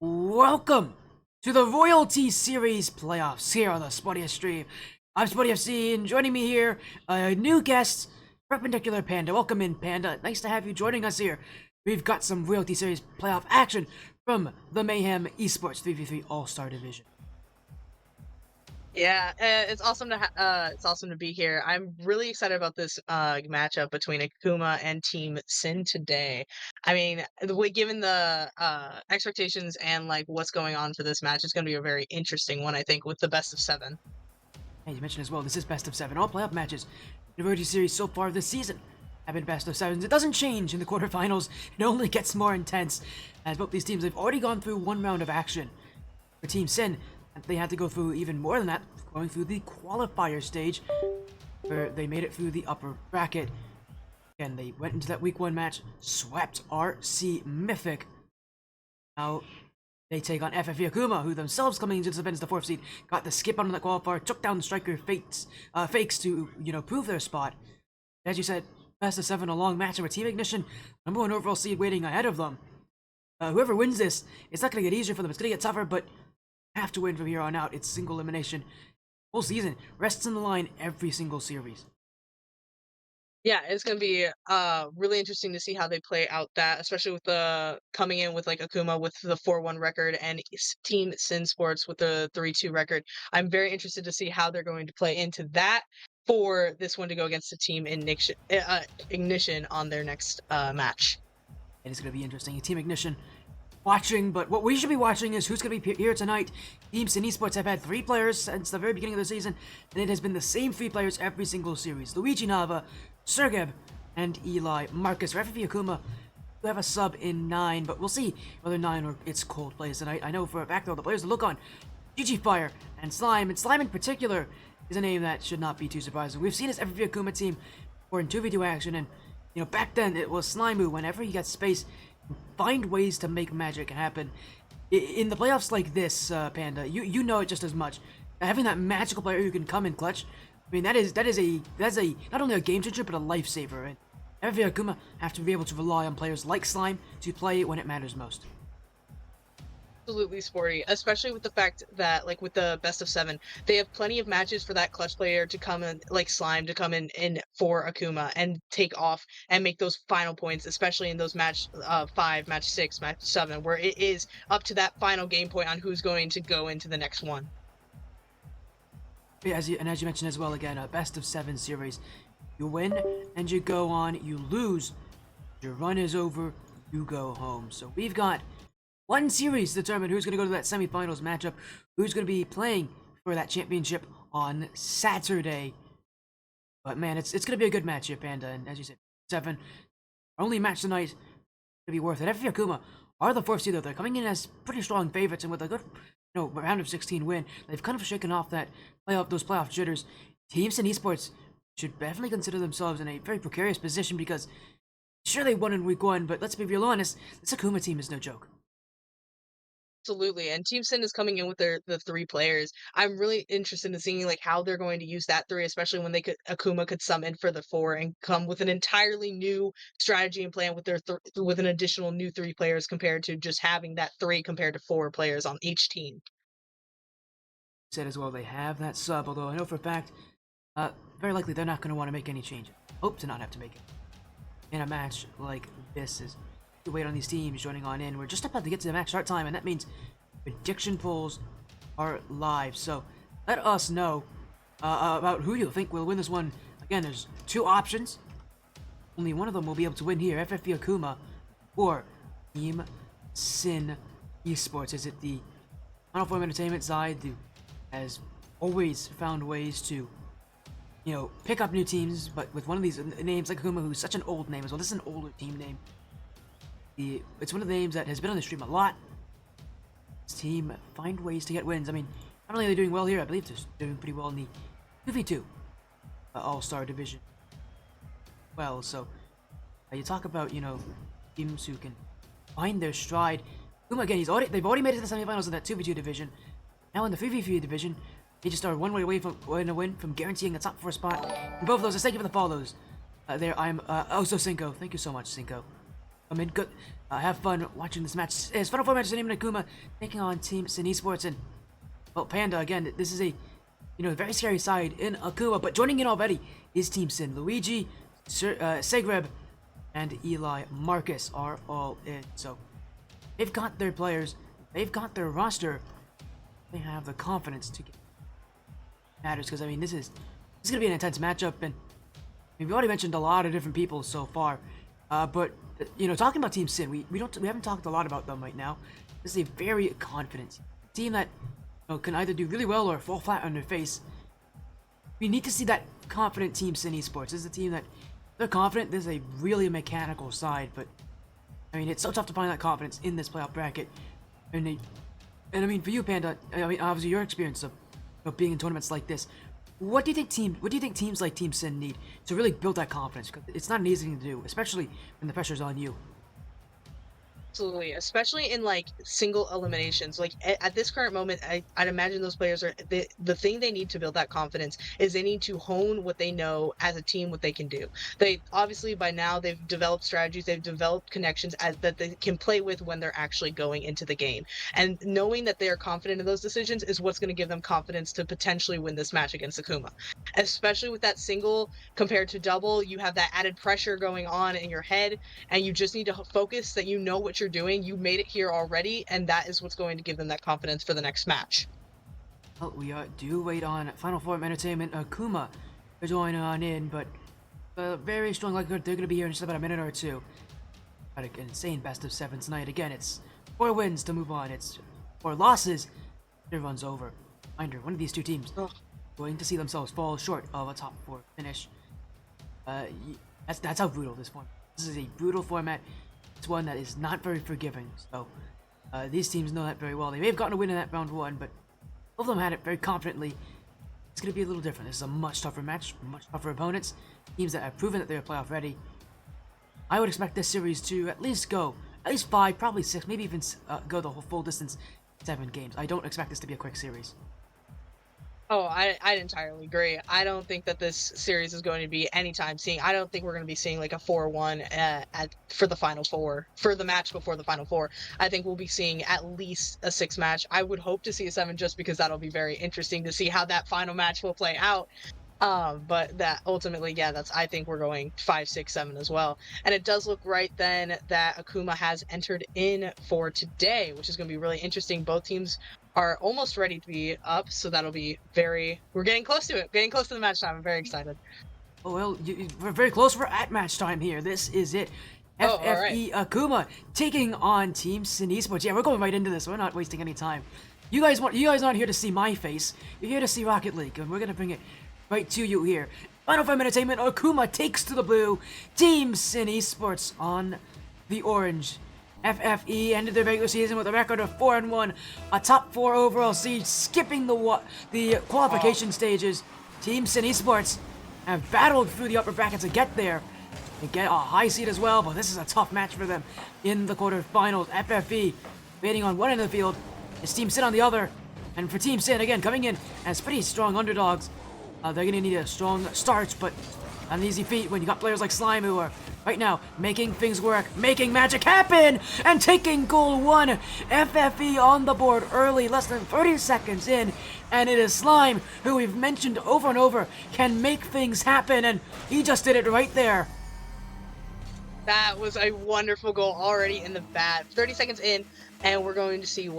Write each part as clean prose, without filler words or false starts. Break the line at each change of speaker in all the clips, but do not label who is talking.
Welcome to the Royalty Series playoffs here on the Spottiest stream. I'm Spotty FC, and joining me here, a new guest, PerpendicularPanda. Welcome in, Panda. Nice to have you joining us here. We've got some Royalty Series playoff action from the Mayhem Esports 3v3 All-Star Division.
Yeah, it's awesome to be here. I'm really excited about this matchup between Akuma and Team SYN today. I mean, given the expectations and like what's going on for this match, it's going to be a very interesting one, I think, with the best of 7.
And you mentioned as well, this is best of 7. All playoff matches in the Royalty Series so far this season have been best of 7s. It doesn't change in the quarterfinals. It only gets more intense, as both these teams have already gone through one round of action. For Team SYN, they had to go through even more than that, going through the qualifier stage, where they made it through the upper bracket. Again, they went into that week 1 match, swept RC Mythic. Now they take on FFE Akuma, who themselves coming into the event as the 4th seed, got the skip on that qualifier, took down the striker fakes to, prove their spot. As you said, best of 7, a long match with Team Ignition, #1 overall seed waiting ahead of them. Whoever wins this, it's not going to get easier for them, it's going to get tougher, but have to win from here on out. It's single elimination. Whole season rests on the line every single series.
Yeah, it's going to be really interesting to see how they play out that, especially with the coming in with like Akuma with the 4-1 record and Team SYN Sports with the 3-2 record. I'm very interested to see how they're going to play into that for this one to go against the Team Ignition on their next match.
It is going to be interesting. Team Ignition watching, but what we should be watching is who's going to be here tonight. Team SYN Esports have had 3 players since the very beginning of the season, and it has been the same 3 players every single series. Luigi Nava, Sergeb, and Eli Marcus. For FFE Akuma, we have a sub in 9, but we'll see whether 9 or it's cold plays tonight. I know for a fact though, the players to look on, GG Fire and Slime in particular is a name that should not be too surprising. We've seen this FFE Akuma team or in 2v2 action, and back then it was Slime who, whenever he got space, find ways to make magic happen. In the playoffs like this, Panda, you know it just as much. Having that magical player who can come in clutch, I mean that's a not only a game changer but a lifesaver. Right? FFE Akuma have to be able to rely on players like Slime to play when it matters most.
Absolutely sporty, especially with the fact that like with the best of 7, they have plenty of matches for that clutch player to come in, like Slime to come in for Akuma and take off and make those final points, especially in those match 5, match 6, match 7, where it is up to that final game point on who's going to go into the next one.
Yeah, as you mentioned as well, again, a best of 7 series. You win and you go on. You lose, your run is over. You go home. So we've got one series to determine who's going to go to that semifinals matchup, who's going to be playing for that championship on Saturday. But man, it's going to be a good matchup, Panda. And as you said, 7, our only match tonight, going to be worth it. FFE Akuma are the 4th seed though. They're coming in as pretty strong favorites, and with a good round of 16 win, they've kind of shaken off that those playoff jitters. Team SYN Esports should definitely consider themselves in a very precarious position because sure they won in week 1, but let's be real honest, this Akuma team is no joke.
Absolutely, and Team SYN is coming in with the 3 players. I'm really interested in seeing like how they're going to use that 3, especially when Akuma could summon for the 4 and come with an entirely new strategy and plan with their with an additional new 3 players compared to just having that 3 compared to 4 players on each team.
Said as well, they have that sub, although I know for a fact, very likely they're not going to want to make any change. Hope to not have to make it in a match like this. Is to wait on these teams joining on in. We're just about to get to the match start time, and that means prediction polls are live. So let us know about who you think will win this one. Again, there's 2 options. Only one of them will be able to win here: FFE Akuma or Team SYN Esports. Is it the Final Form Entertainment side who has always found ways to pick up new teams, but with one of these names like Akuma, who's such an old name as well? This is an older team name. It's one of the names that has been on the stream a lot. This team find ways to get wins. I mean, not only are they doing well here, I believe they're doing pretty well in the 2v2 All-Star Division. Well, so you talk about teams who can find their stride. Akuma again, they've already made it to the semifinals of that 2v2 division. Now in the 3v3 division, they just are one way away from a win from guaranteeing a top 4 spot. And both of those, thank you for the follows. There, I'm also Cinco. Thank you so much, Cinco. come in, good, have fun watching this match. It's Final Four match, SYN and Akuma taking on Team SYN Esports, and well, Panda again. This is a very scary side in Akuma, but joining in already is Team SYN. Luigi, Segreb, and Eli Marcus are all in. So they've got their players, they've got their roster, they have the confidence to get matters. Because I mean, this is gonna be an intense matchup, and we've already mentioned a lot of different people so far. But talking about Team SYN, we haven't talked a lot about them right now. This is a very confident team that can either do really well or fall flat on their face. We need to see that confident Team SYN Esports. This is a team that they're confident. This is a really mechanical side, but I mean, it's so tough to find that confidence in this playoff bracket. And I mean, for you, Panda, I mean, obviously your experience of being in tournaments like this, what do you think teams like Team SYN need to really build that confidence? Because it's not an easy thing to do, especially when the pressure's on you.
Absolutely, especially in like single eliminations. Like at this current moment, I'd imagine those players are the thing they need to build that confidence is they need to hone what they know as a team, what they can do. They obviously by now they've developed strategies, they've developed connections that they can play with when they're actually going into the game. And knowing that they are confident in those decisions is what's going to give them confidence to potentially win this match against Akuma. Especially with that single compared to double, you have that added pressure going on in your head, and you just need to focus that you know what you're doing. You made it here already, and that is what's going to give them that confidence for the next match.
Well, we do wait on Final Four Entertainment Akuma to join on in, but very strong likelihood they're going to be here in just about a minute or two. Got an insane best of 7 tonight. Again, it's 4 wins to move on. It's 4 losses. It runs over. Reminder, one of these two teams going to see themselves fall short of a top 4 finish. That's how brutal this format. This is a brutal format. It's one that is not very forgiving. So these teams know that very well. They may have gotten a win in that round 1, but both of them had it very confidently. It's going to be a little different. This is a much tougher match, much tougher opponents. Teams that have proven that they're playoff ready. I would expect this series to at least 5, probably 6, maybe even go the whole full distance, 7 games. I don't expect this to be a quick series.
Oh, I'd entirely agree. I don't think that this series is going to be anytime soon. I don't think we're going to be seeing like a 4-1 for the Final Four, for the match before the Final Four. I think we'll be seeing at least a 6 match. I would hope to see a 7 just because that'll be very interesting to see how that final match will play out. But that ultimately, yeah, I think we're going 5, 6, 7 as well. And it does look right then that Akuma has entered in for today, which is going to be really interesting. Both teams are almost ready to be up, so that'll be we're getting close to it, getting close to the match time. I'm very excited.
Oh, well, we're very close. We're at match time here. This is it. FFE Akuma taking on Team SYN Esports. Yeah, we're going right into this. We're not wasting any time. You guys aren't here to see my face. You're here to see Rocket League, and we're gonna bring it right to you here. Final Four Entertainment Akuma takes to the blue. Team SYN Esports on the orange. FFE ended their regular season with a record of 4-1, a top 4 overall seed, skipping the qualification stages. Team SYN Esports have battled through the upper bracket to get there. They get a high seed as well, but this is a tough match for them in the quarterfinals. FFE waiting on one end of the field, is Team SYN on the other, and for Team SYN again coming in as pretty strong underdogs. They're gonna need a strong start, but not an easy feat when you got players like Slime who are right now making things work, making magic happen, and taking goal 1. FFE on the board early, less than 30 seconds in, and it is Slime, who we've mentioned over and over, can make things happen, and he just did it right there.
That was a wonderful goal already in the bat. 30 seconds in, and we're going to see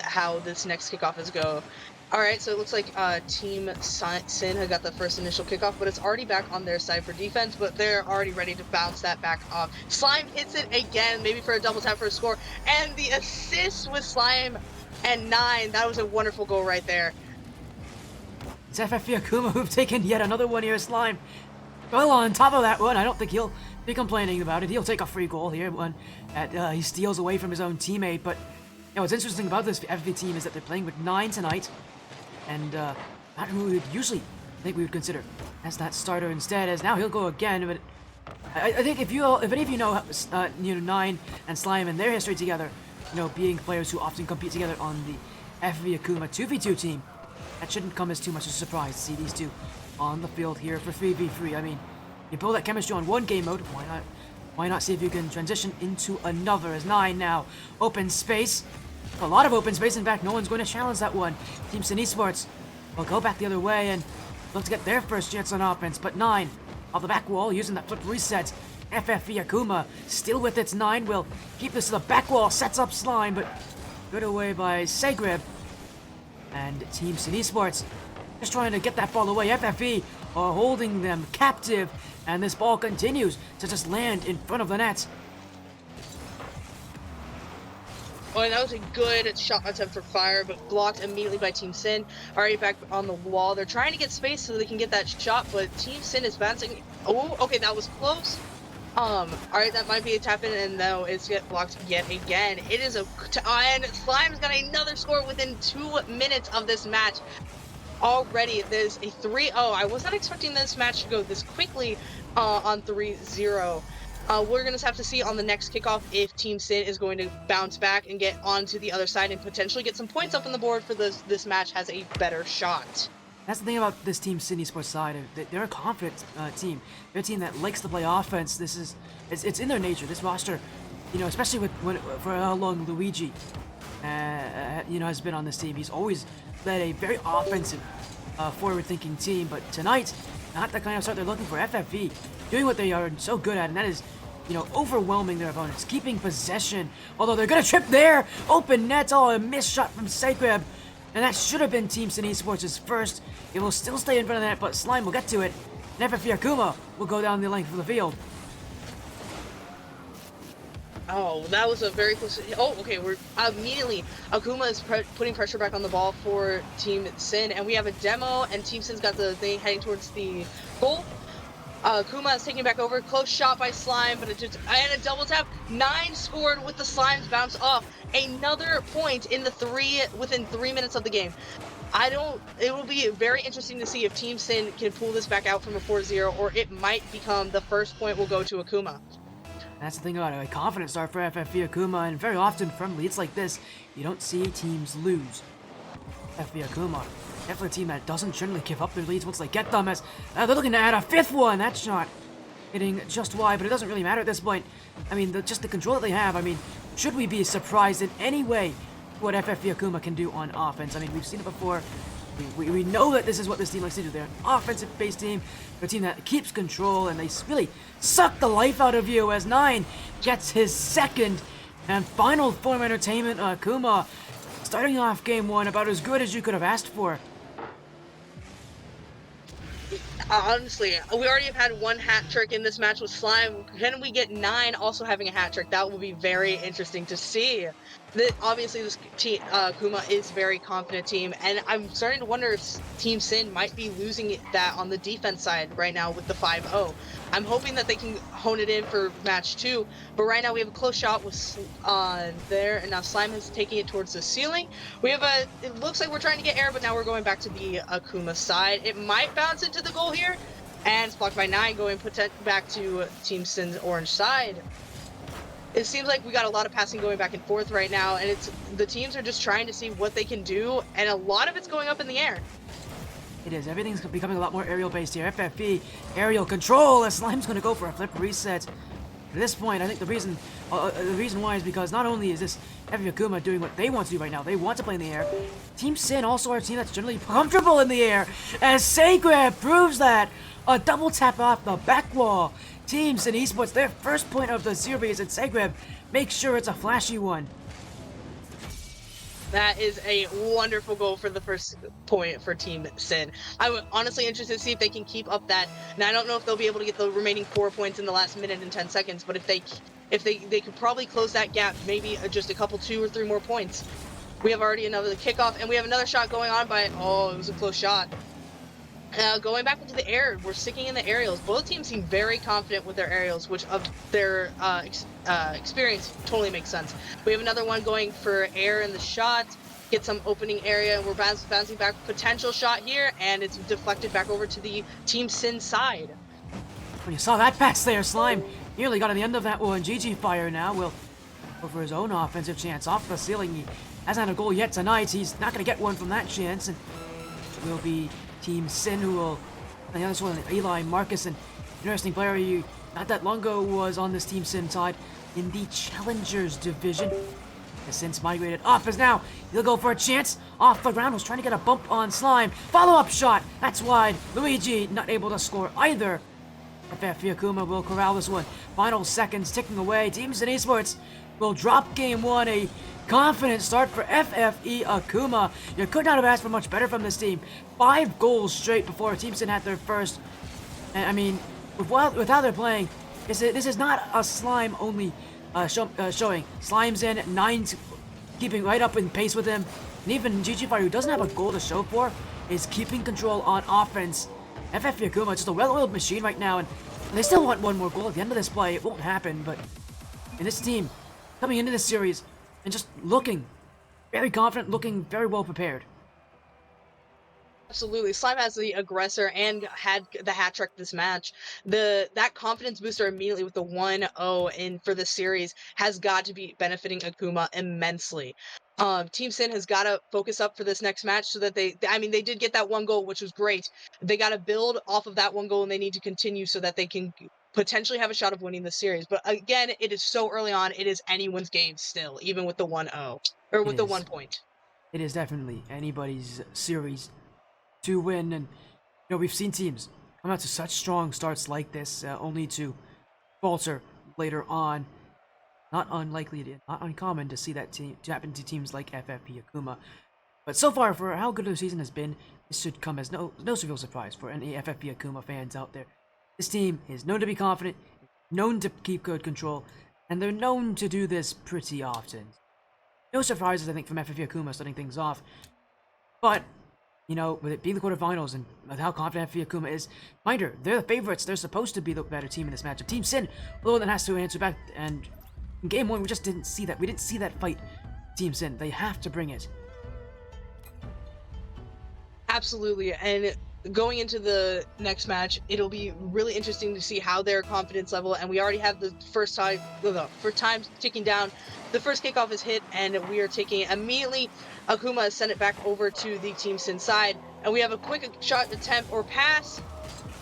how this next kickoff is go. All right, so it looks like Team SYN had got the first initial kickoff, but it's already back on their side for defense, but they're already ready to bounce that back off. Slime hits it again, maybe for a double tap for a score, and the assist with Slime and 9. That was a wonderful goal right there.
It's FFE Akuma who've taken yet another one here. Slime, well, on top of that one, I don't think he'll be complaining about it. He'll take a free goal here, one that he steals away from his own teammate, but what's interesting about this FFE team is that they're playing with 9 tonight. And not who we would usually think we would consider as that starter instead, as now he'll go again. But I think if any of you know 9 and Slime and their history together, being players who often compete together on the FFE Akuma 2v2 team, that shouldn't come as too much of a surprise to see these two on the field here for 3v3. I mean, you build that chemistry on one game mode, why not Why not see if you can transition into another as 9 now. Open space. A lot of open space. In fact, no one's going to challenge that one. Team SYN Esports will go back the other way and look to get their first chance on offense. But 9 off the back wall using that flip reset. FFE Akuma still with its 9 will keep this to the back wall. Sets up Slime, but good away by Segrib. And Team SYN Esports just trying to get that ball away. FFE are holding them captive. And this ball continues to just land in front of the net.
Oh, and that was a good shot attempt for Fire, but blocked immediately by Team SYN. Already back on the wall. They're trying to get space so they can get that shot, but Team SYN is bouncing. Oh, okay, that was close. Alright, that might be a tap in, and though it's get blocked yet again. It is and Slime's got another score within 2 minutes of this match. Already, there's a 3-0. I was not expecting this match to go this quickly on 3-0. We're going to have to see on the next kickoff if Team SYN is going to bounce back and get onto the other side and potentially get some points up on the board for this match has a better shot.
That's the thing about this Team SYN Esports side. They're a confident team. They're a team that likes to play offense. It's in their nature. This roster, especially for how long Luigi, has been on this team. He's always led a very offensive, forward-thinking team. But tonight, not the kind of start they're looking for. FFE doing what they are so good at, and that is, overwhelming their opponents, keeping possession. Although they're gonna trip there. Open net. Oh, a missed shot from Segrib. And that should have been Team SYN Esports' first. It will still stay in front of that, but Slime will get to it. And FFE Akuma will go down the length of the field.
Oh, that was a very close. Oh, okay. We're immediately Akuma is putting pressure back on the ball for Team SYN, and we have a demo, and Team SYN's got the thing heading towards the goal. Akuma is taking back over. Close shot by Slime, but and a double tap. 9 scored with the Slime's bounce off. Another point in within 3 minutes of the game. It will be very interesting to see if Team SYN can pull this back out from a 4-0, or it might become the first point will go to Akuma.
That's the thing about a confident start for FFE Akuma, and very often from leads like this, you don't see teams lose. FFE Akuma, definitely a team that doesn't generally give up their leads once they get them, as they're looking to add a 5th one. That shot hitting just wide, but it doesn't really matter at this point. I mean, just the control that they have. I mean, should we be surprised in any way what FFE Akuma can do on offense? I mean, we've seen it before. We know that this is what this team likes to do. They're an offensive-based team. They're a team that keeps control, and they really suck the life out of you as 9 gets his second and final form entertainment. Akuma starting off game 1 about as good as you could have asked for.
Honestly, we already have had 1 hat trick in this match with Slime. Can we get 9 also having a hat trick? That will be very interesting to see. Obviously, this team, Akuma is a very confident team, and I'm starting to wonder if Team SYN might be losing that on the defense side right now with the 5-0. I'm hoping that they can hone it in for match 2, but right now we have a close shot with there, and now Slime is taking it towards the ceiling. It looks like we're trying to get air, but now we're going back to the Akuma side. It might bounce into the goal here, and it's blocked by 9, going back to Team SYN's orange side. It seems like we got a lot of passing going back and forth right now, and the teams are just trying to see what they can do, and a lot of it's going up in the air.
It is. Everything's becoming a lot more aerial-based here. FFE, aerial control, as Slime's going to go for a flip reset. At this point, I think the reason why is because not only is this FFE Akuma doing what they want to do right now, they want to play in the air. Team SYN also are a team that's generally comfortable in the air, as Segrib proves that. A double tap off the back wall. Team SYN Esports, their first point of the series, and Segrib make sure it's a flashy one.
That is a wonderful goal for the first point for Team SYN. I'm honestly interested to see if they can keep up that. And I don't know if they'll be able to get the remaining 4 points in the last minute and 10 seconds, but if they could probably close that gap, maybe just a couple 2 or 3 more points. We have already another kickoff, and we have another shot going on by. Oh, it was a close shot. Going back into the air, we're sticking in the aerials. Both teams seem very confident with their aerials, which of their experience totally makes sense. We have another one going for air in the shot, get some opening area, and we're bouncing back. Potential shot here, and it's deflected back over to the Team SYN side.
When you saw that pass there, Slime nearly got on the end of that one. GG Fire now will go for his own offensive chance off the ceiling. He hasn't had a goal yet tonight. He's not going to get one from that chance, and it will be Team SYN who will, on the other one, Eli Marcus, an interesting player. You Not that long ago was on this Team SYN side in the Challengers division. Has since migrated up as now he'll go for a chance off the ground. Was trying to get a bump on Slime. Follow-up shot. That's wide. Luigi not able to score either. FFE Akuma will corral this one. Final seconds ticking away. Team SYN Esports will drop game one. A confident start for FFE Akuma. You could not have asked for much better from this team. 5 goals straight before Team SYN had their first. And I mean, with how they're playing, this is not a Slime only showing. Slime's in, 9's keeping right up in pace with him. And even GG Fire, who doesn't have a goal to show for, is keeping control on offense. FFE Akuma just a well-oiled machine right now, and they still want one more goal at the end of this play. It won't happen, but in this team, coming into this series, and just looking very confident, looking very well prepared.
Absolutely. Slime has the aggressor and had the hat trick this match. That confidence booster immediately with the 1-0 in for the series has got to be benefiting Akuma immensely. Team SYN has got to focus up for this next match so that they did get that 1 goal, which was great. They got to build off of that 1 goal, and they need to continue so that they can potentially have a shot of winning the series. But again, it is so early on. It is anyone's game still, even with the 1-0 or with the 1 point.
It is definitely anybody's series to win, and we've seen teams come out to such strong starts like this, only to falter later on. Not uncommon to see that to happen to teams like FFE Akuma. But so far, for how good the season has been, this should come as no real surprise for any FFE Akuma fans out there. This team is known to be confident, known to keep good control, and they're known to do this pretty often. No surprises, I think, from FFE Akuma starting things off. But with it being the quarterfinals and with how confident FFE Akuma is, reminder, they're the favorites. They're supposed to be the better team in this matchup. Team SYN, the one that has to answer back, and in game 1, we just didn't see that. We didn't see that fight. Team SYN, they have to bring it.
Absolutely, and going into the next match, it'll be really interesting to see how their confidence level, and we already have the first time ticking down. The first kickoff is hit, and we are taking immediately. Akuma has sent it back over to the Team SYN side, and we have a quick shot attempt or pass,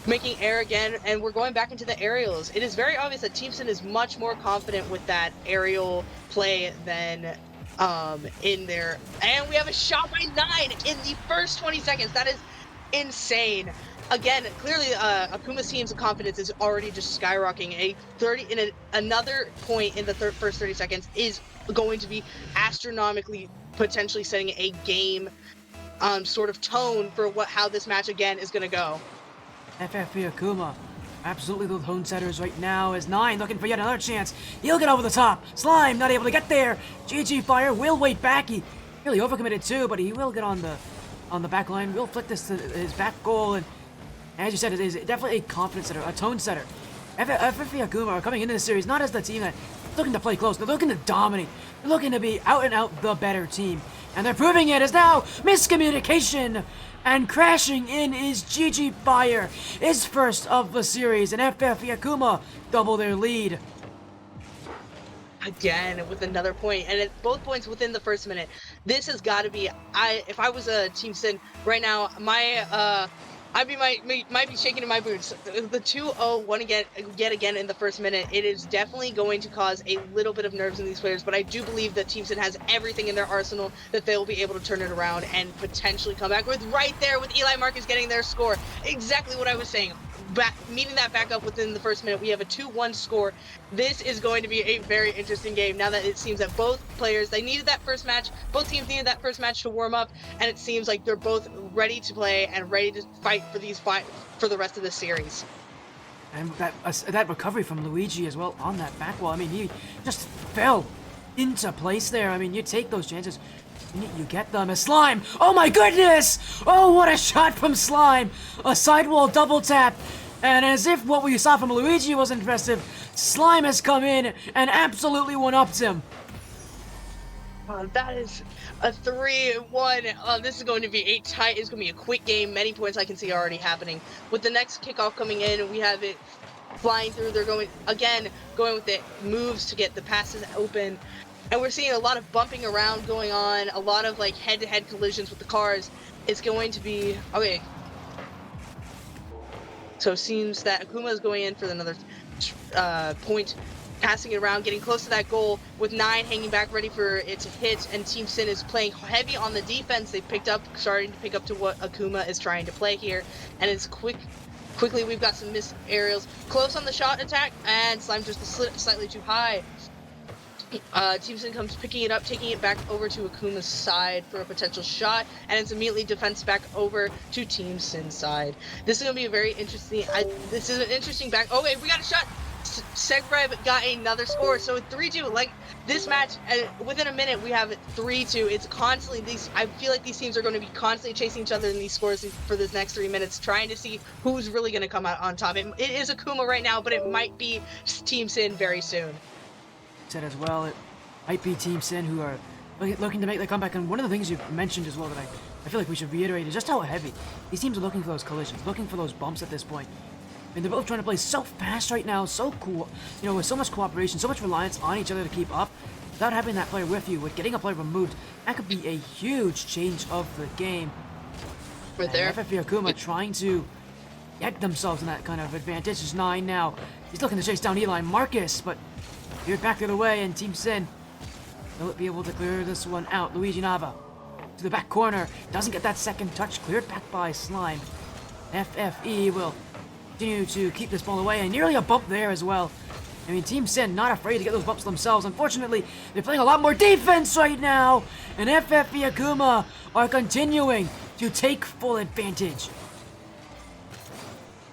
making air again, and we're going back into the aerials. It is very obvious that Team SYN is much more confident with that aerial play than in there. And we have a shot by 9 in the first 20 seconds. That is insane. Again, clearly Akuma's team's confidence is already just skyrocketing. Another point in the first 30 seconds is going to be astronomically potentially setting a game sort of tone for how this match again is going to go.
FFE Akuma, absolutely the tone setters right now, as 9 looking for yet another chance. He'll get over the top. Slime not able to get there. GG Fire will wait back. He really overcommitted too, but he will get on the back line. Will flick this to his back goal, and as you said, it is definitely a confidence setter, a tone setter. FFE Akuma are coming into the series not as the team that's looking to play close. They're looking to dominate. They're looking to be out and out the better team. And they're proving it as now miscommunication. And crashing in is GG Fire, his first of the series, and FFE Akuma double their lead.
Again with another point, and at both points within the first minute. This has got to be, if I was a Team SYN right now, might be shaking in my boots. The 2-0 one yet again in the first minute, it is definitely going to cause a little bit of nerves in these players, but I do believe that Team SYN has everything in their arsenal that they will be able to turn it around and potentially come back with right there with Eli Marcus getting their score. Exactly what I was saying. Meeting that back up within the first minute, we have a 2-1 score. This is going to be a very interesting game now that it seems that both players, they needed that first match, both teams needed that first match to warm up, and it seems like they're both ready to play and ready to fight for the rest of the series.
And that recovery from Luigi as well on that back wall, I mean, he just fell into place there. I mean, you take those chances, you get them. As Slime, oh my goodness! Oh, what a shot from Slime! A sidewall double tap. And as if what we saw from Luigi was impressive, Slime has come in and absolutely one-upped him.
That is a 3-1. This is going to be a tight. It's going to be a quick game. Many points I can see already happening. With the next kickoff coming in, we have it flying through. They're going with the moves to get the passes open. And we're seeing a lot of bumping around going on, a lot of like head-to-head collisions with the cars. It's going to be okay. So it seems that Akuma is going in for another point, passing it around, getting close to that goal with 9 hanging back ready for it to hit, and Team SYN is playing heavy on the defense. They starting to pick up to what Akuma is trying to play here, and it's quickly we've got some missed aerials, close on the shot attack, and Slime just slightly too high. Team SYN comes picking it up, taking it back over to Akuma's side for a potential shot, and it's immediately defense back over to Team SYN's side. This is going to be a very interesting, this is an interesting back, okay, we got a shot! Segrev got another score, so 3-2, like, this match, within a minute, we have 3-2, it's constantly, I feel like these teams are going to be constantly chasing each other in these scores for this next 3 minutes, trying to see who's really going to come out on top. It is Akuma right now, but it might be Team SYN very soon.
Said as well, it might be Team SYN who are looking to make the comeback, and one of the things you mentioned as well that I feel like we should reiterate is just how heavy these teams are looking for those collisions, looking for those bumps at this point. I mean, they're both trying to play so fast right now, so cool, you know, with so much cooperation, so much reliance on each other to keep up, without having that player with you, with getting a player removed, that could be a huge change of the game.
Right there.
FFE Akuma trying to get themselves in that kind of advantage. It's 9 now. He's looking to chase down Eli Marcus, but veered back the other way, and Team SYN will be able to clear this one out. Luigi Nava to the back corner, doesn't get that second touch, cleared back by Slime. FFE will continue to keep this ball away, and nearly a bump there as well. I mean, Team SYN not afraid to get those bumps themselves. Unfortunately, they're playing a lot more defense right now, and FFE Akuma are continuing to take full advantage.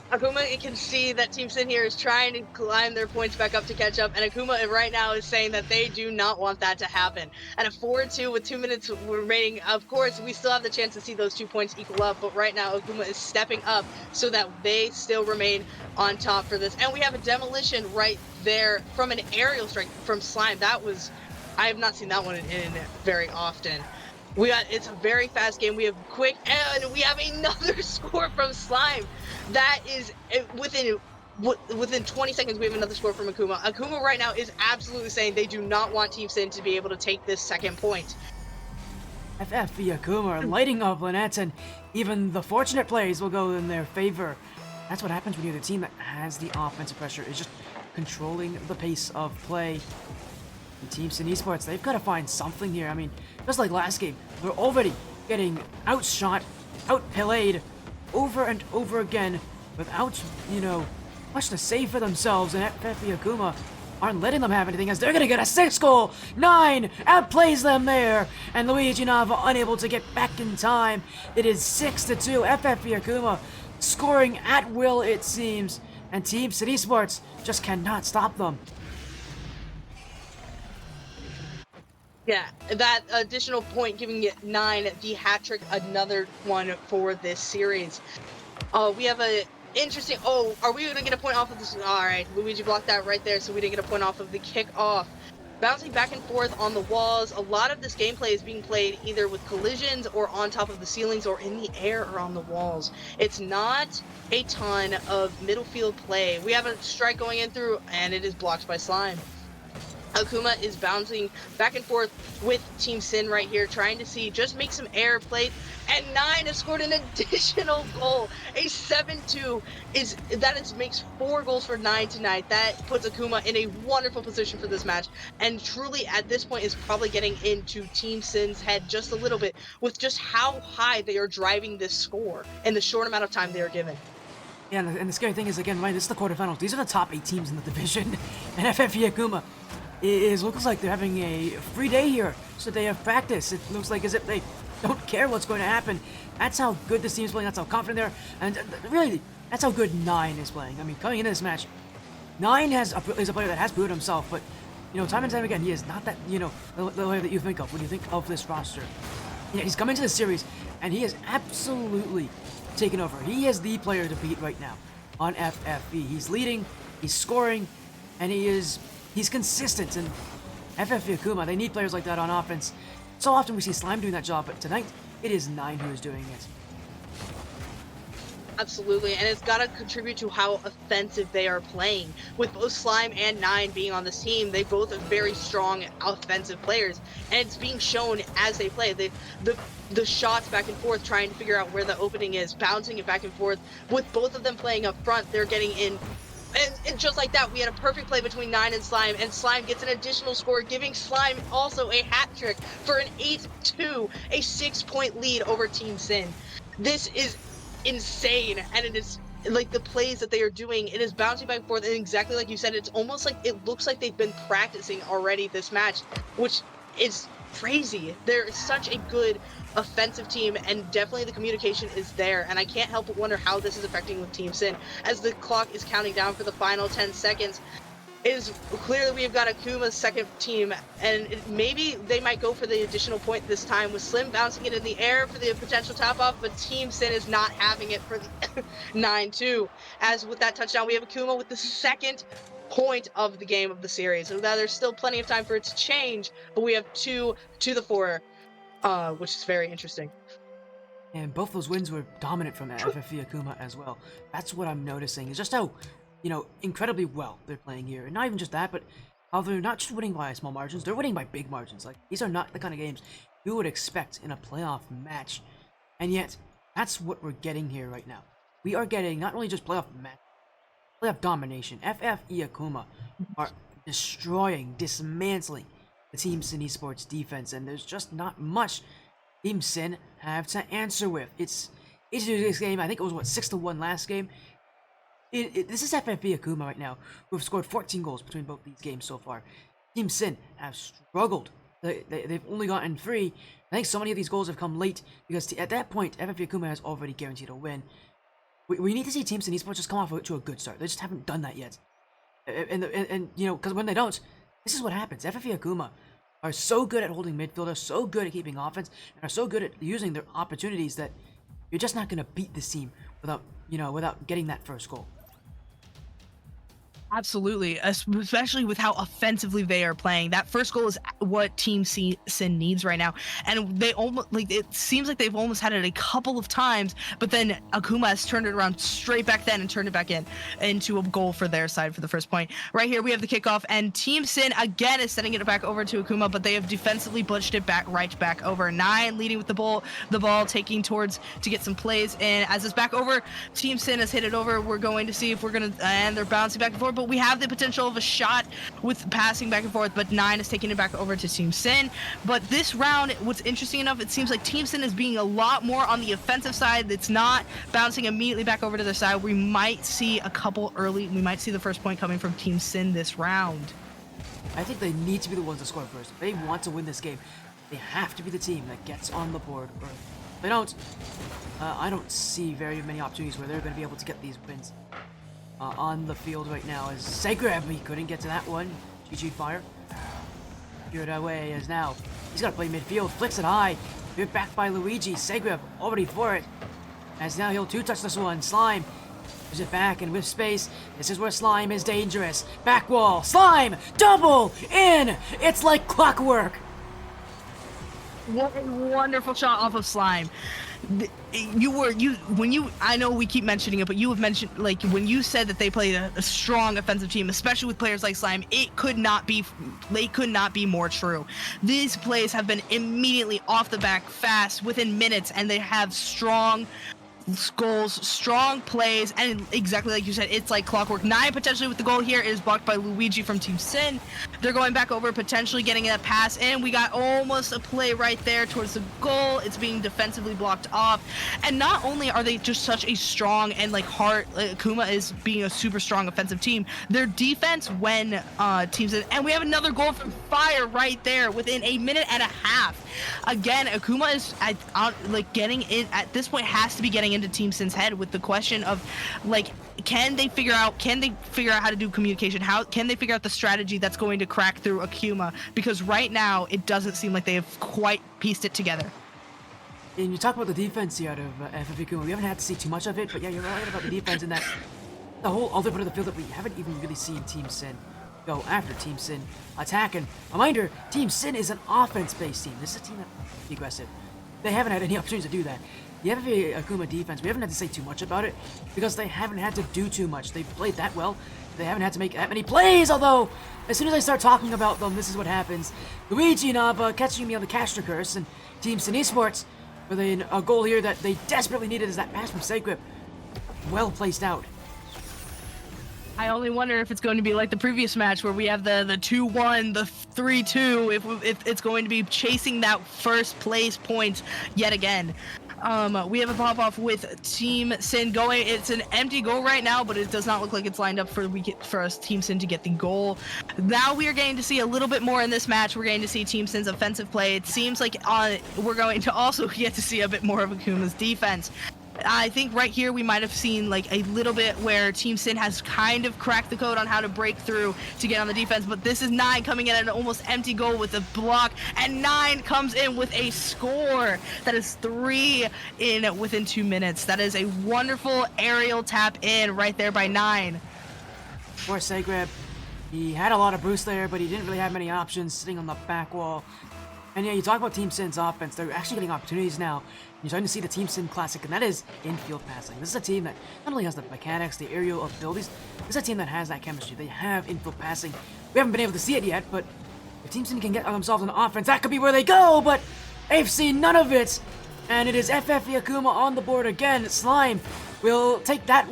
Akuma can see that Team SYN here is trying to climb their points back up to catch up, and Akuma right now is saying that they do not want that to happen. At a 4-2 with 2 minutes remaining, of course, we still have the chance to see those 2 points equal up, but right now Akuma is stepping up so that they still remain on top for this. And we have a demolition right there from an aerial strike from Slime. That was, I have not seen that one in very often. It's a very fast game. We have quick, and we have another score from Slime. That is within 20 seconds. We have another score from Akuma. Akuma right now is absolutely saying they do not want Team SYN to be able to take this second point.
FFE Akuma are lighting up Lynette, and even the fortunate plays will go in their favor. That's what happens when you're the team that has the offensive pressure, is just controlling the pace of play. And Team SYN Esports, they've got to find something here. I mean, just like last game, they're already getting outshot, outplayed over and over again without, you know, much to say for themselves, and FFE Akuma aren't letting them have anything as they're gonna get a 6 goal. 9 outplays them there, and Luigi Nava unable to get back in time. It is 6-2. FFE Akuma scoring at will, it seems, and Team SYN Esports just cannot stop them.
Yeah, that additional point giving it 9, the hat trick, another one for this series. We have a interesting, are we gonna get a point off of this? All right, Luigi blocked that right there, so we didn't get a point off of the kickoff. Bouncing back and forth on the walls, a lot of this gameplay is being played either with collisions or on top of the ceilings or in the air or on the walls. It's not a ton of middle field play. We have a strike going in through, and it is blocked by Slime. Akuma is bouncing back and forth with Team SYN right here, trying to just make some air plays, and 9 has scored an additional goal. A 7-2 makes 4 goals for 9 tonight. That puts Akuma in a wonderful position for this match, and truly at this point is probably getting into Team SYN's head just a little bit with just how high they are driving this score in the short amount of time they are given.
Yeah, and the scary thing is, again, right, this is the quarterfinals. These are the top 8 teams in the division, and FFE Akuma looks like they're having a free day here. So they have practice. It looks like as if they don't care what's going to happen. That's how good this team is playing. That's how confident they are. And really, that's how good 9 is playing. I mean, coming into this match, 9 is a player that has proven himself. But, you know, time and time again, he is not that, you know, the player that you think of when you think of this roster. Yeah, he's come into the series, and he has absolutely taken over. He is the player to beat right now on FFE. He's leading, he's scoring, and he's consistent. And FFE Akuma, they need players like that on offense. So often we see Slime doing that job, but tonight it is 9 who is doing it.
Absolutely, and it's got to contribute to how offensive they are playing. With both Slime and 9 being on this team, they both are very strong offensive players, and it's being shown as they play. The shots back and forth, trying to figure out where the opening is, bouncing it back and forth. With both of them playing up front, they're getting in And just like that, we had a perfect play between Nine and Slime, and Slime gets an additional score, giving Slime also a hat trick for an 8-2, a 6-point lead over Team Sin. This is insane, and it is like the plays that they are doing, it is bouncing back and forth, and exactly like you said, it's almost like it looks like they've been practicing already this match, which is crazy. They're such a good offensive team, and definitely the communication is there, and I can't help but wonder how this is affecting with Team Sin. As the clock is counting down for the final 10 seconds, is clearly we've got Akuma's second team, and maybe they might go for the additional point this time with Slim bouncing it in the air for the potential top off, but Team Sin is not having it for the 9-2. As with that touchdown, we have Akuma with the second point of the game of the series. So now there's still plenty of time for it to change, but we have 2-4, which is very interesting.
And both those wins were dominant from FFE Akuma as well. That's what I'm noticing, is just how, incredibly well they're playing here. And not even just that, but how they're not just winning by small margins, they're winning by big margins. Like, these are not the kind of games you would expect in a playoff match. And yet, that's what we're getting here right now. We are getting not only just playoff domination. FFE Akuma are destroying, dismantling the Team SYN Esports defense, and there's just not much Team SYN have to answer with. It's this game. I think it was 6-1 last game. This is FFE Akuma right now, who have scored 14 goals between both these games so far. Team SYN have struggled. They've only gotten 3. I think so many of these goals have come late because at that point, FFE Akuma has already guaranteed a win. We need to see Team SYN Esports just come off to a good start. They just haven't done that yet. And because when they don't, this is what happens. FFE Akuma are so good at holding midfield, are so good at keeping offense, and are so good at using their opportunities that you're just not going to beat this team without getting that first goal.
Absolutely, especially with how offensively they are playing. That first goal is what Team SYN needs right now, and they almost it seems like they've almost had it a couple of times, but then Akuma has turned it around straight back then and turned it back into a goal for their side for the first point. Right here we have the kickoff, and Team SYN again is sending it back over to Akuma, but they have defensively butched it right back over. Nine leading with the ball taking towards to get some plays, and as it's back over, Team SYN has hit it over. We're going to see if and they're bouncing back and forth, but we have the potential of a shot with passing back and forth, but Nine is taking it back over to Team SYN. But this round, what's interesting enough, it seems like Team SYN is being a lot more on the offensive side. It's not bouncing immediately back over to their side. We might see we might see the first point coming from Team SYN this round.
I think they need to be the ones to score first. If they want to win this game, they have to be the team that gets on the board early. If they don't, I don't see very many opportunities where they're going to be able to get these wins. On the field right now as Segreb, he couldn't get to that one. GG Fire. Good away as now he's got to play midfield, flicks it high. Good back by Luigi. Segreb already for it. As now he'll two-touch this one. Slime gives it back, and with space, this is where Slime is dangerous. Back wall, Slime, double in. It's like clockwork.
What a wonderful shot off of Slime. I know we keep mentioning it, but you have mentioned, like, when you said that they played a strong offensive team, especially with players like Slime, they could not be more true. These plays have been immediately off the back, fast, within minutes, and they have strong goals, strong plays, and exactly like you said, it's like clockwork. Nine potentially with the goal here is blocked by Luigi from Team SYN. They're going back over, potentially getting a pass, and we got almost a play right there towards the goal. It's being defensively blocked off. And not only are they just such a strong and Akuma is being a super strong offensive team, their defense when Team SYN, and we have another goal from Fire right there within a minute and a half. Again, Akuma is getting in at this point, has to be getting into Team SYN's head with the question of, like, can they figure out how to do communication? How can they figure out the strategy that's going to crack through Akuma? Because right now it doesn't seem like they have quite pieced it together.
And you talk about the defense here out of FFE Akuma. We haven't had to see too much of it, but yeah, you're right about the defense in that the whole other part of the field that we haven't even really seen Team SYN go after. Team SYN attack. And reminder, Team SYN is an offense-based team. This is a team that's aggressive. They haven't had any opportunities to do that. The FFE Akuma defense, we haven't had to say too much about it because they haven't had to do too much. They've played that well. They haven't had to make that many plays, although as soon as I start talking about them, this is what happens. Luigi Nava catching me on the caster curse, and Team SYN Esports with a goal here that they desperately needed is that pass from Segrip. Well placed out.
I only wonder if it's going to be like the previous match where we have the 2-1, the 3-2, if it's going to be chasing that first place point yet again. We have a pop-off with Team SYN going. It's an empty goal right now, but it does not look like it's lined up for us Team SYN to get the goal. Now we are getting to see a little bit more in this match. We're getting to see Team SYN's offensive play. It seems like we're going to also get to see a bit more of Akuma's defense. I think right here we might have seen like a little bit where Team SYN has kind of cracked the code on how to break through to get on the defense, but this is 9 coming in at an almost empty goal with a block, and 9 comes in with a score. That is 3 in within 2 minutes. That is a wonderful aerial tap in right there by 9.
Poor Zagreb. He had a lot of boost there, but he didn't really have many options sitting on the back wall. And yeah, you talk about Team SYN's offense, they're actually getting opportunities now. You're starting to see the Team SYN classic, and that is infield passing. This is a team that not only has the mechanics, the aerial abilities, this is a team that has that chemistry. They have infield passing. We haven't been able to see it yet, but if Team SYN can get themselves on offense, that could be where they go, but they've seen none of it. And it is FFE Akuma on the board again. Slime will take that,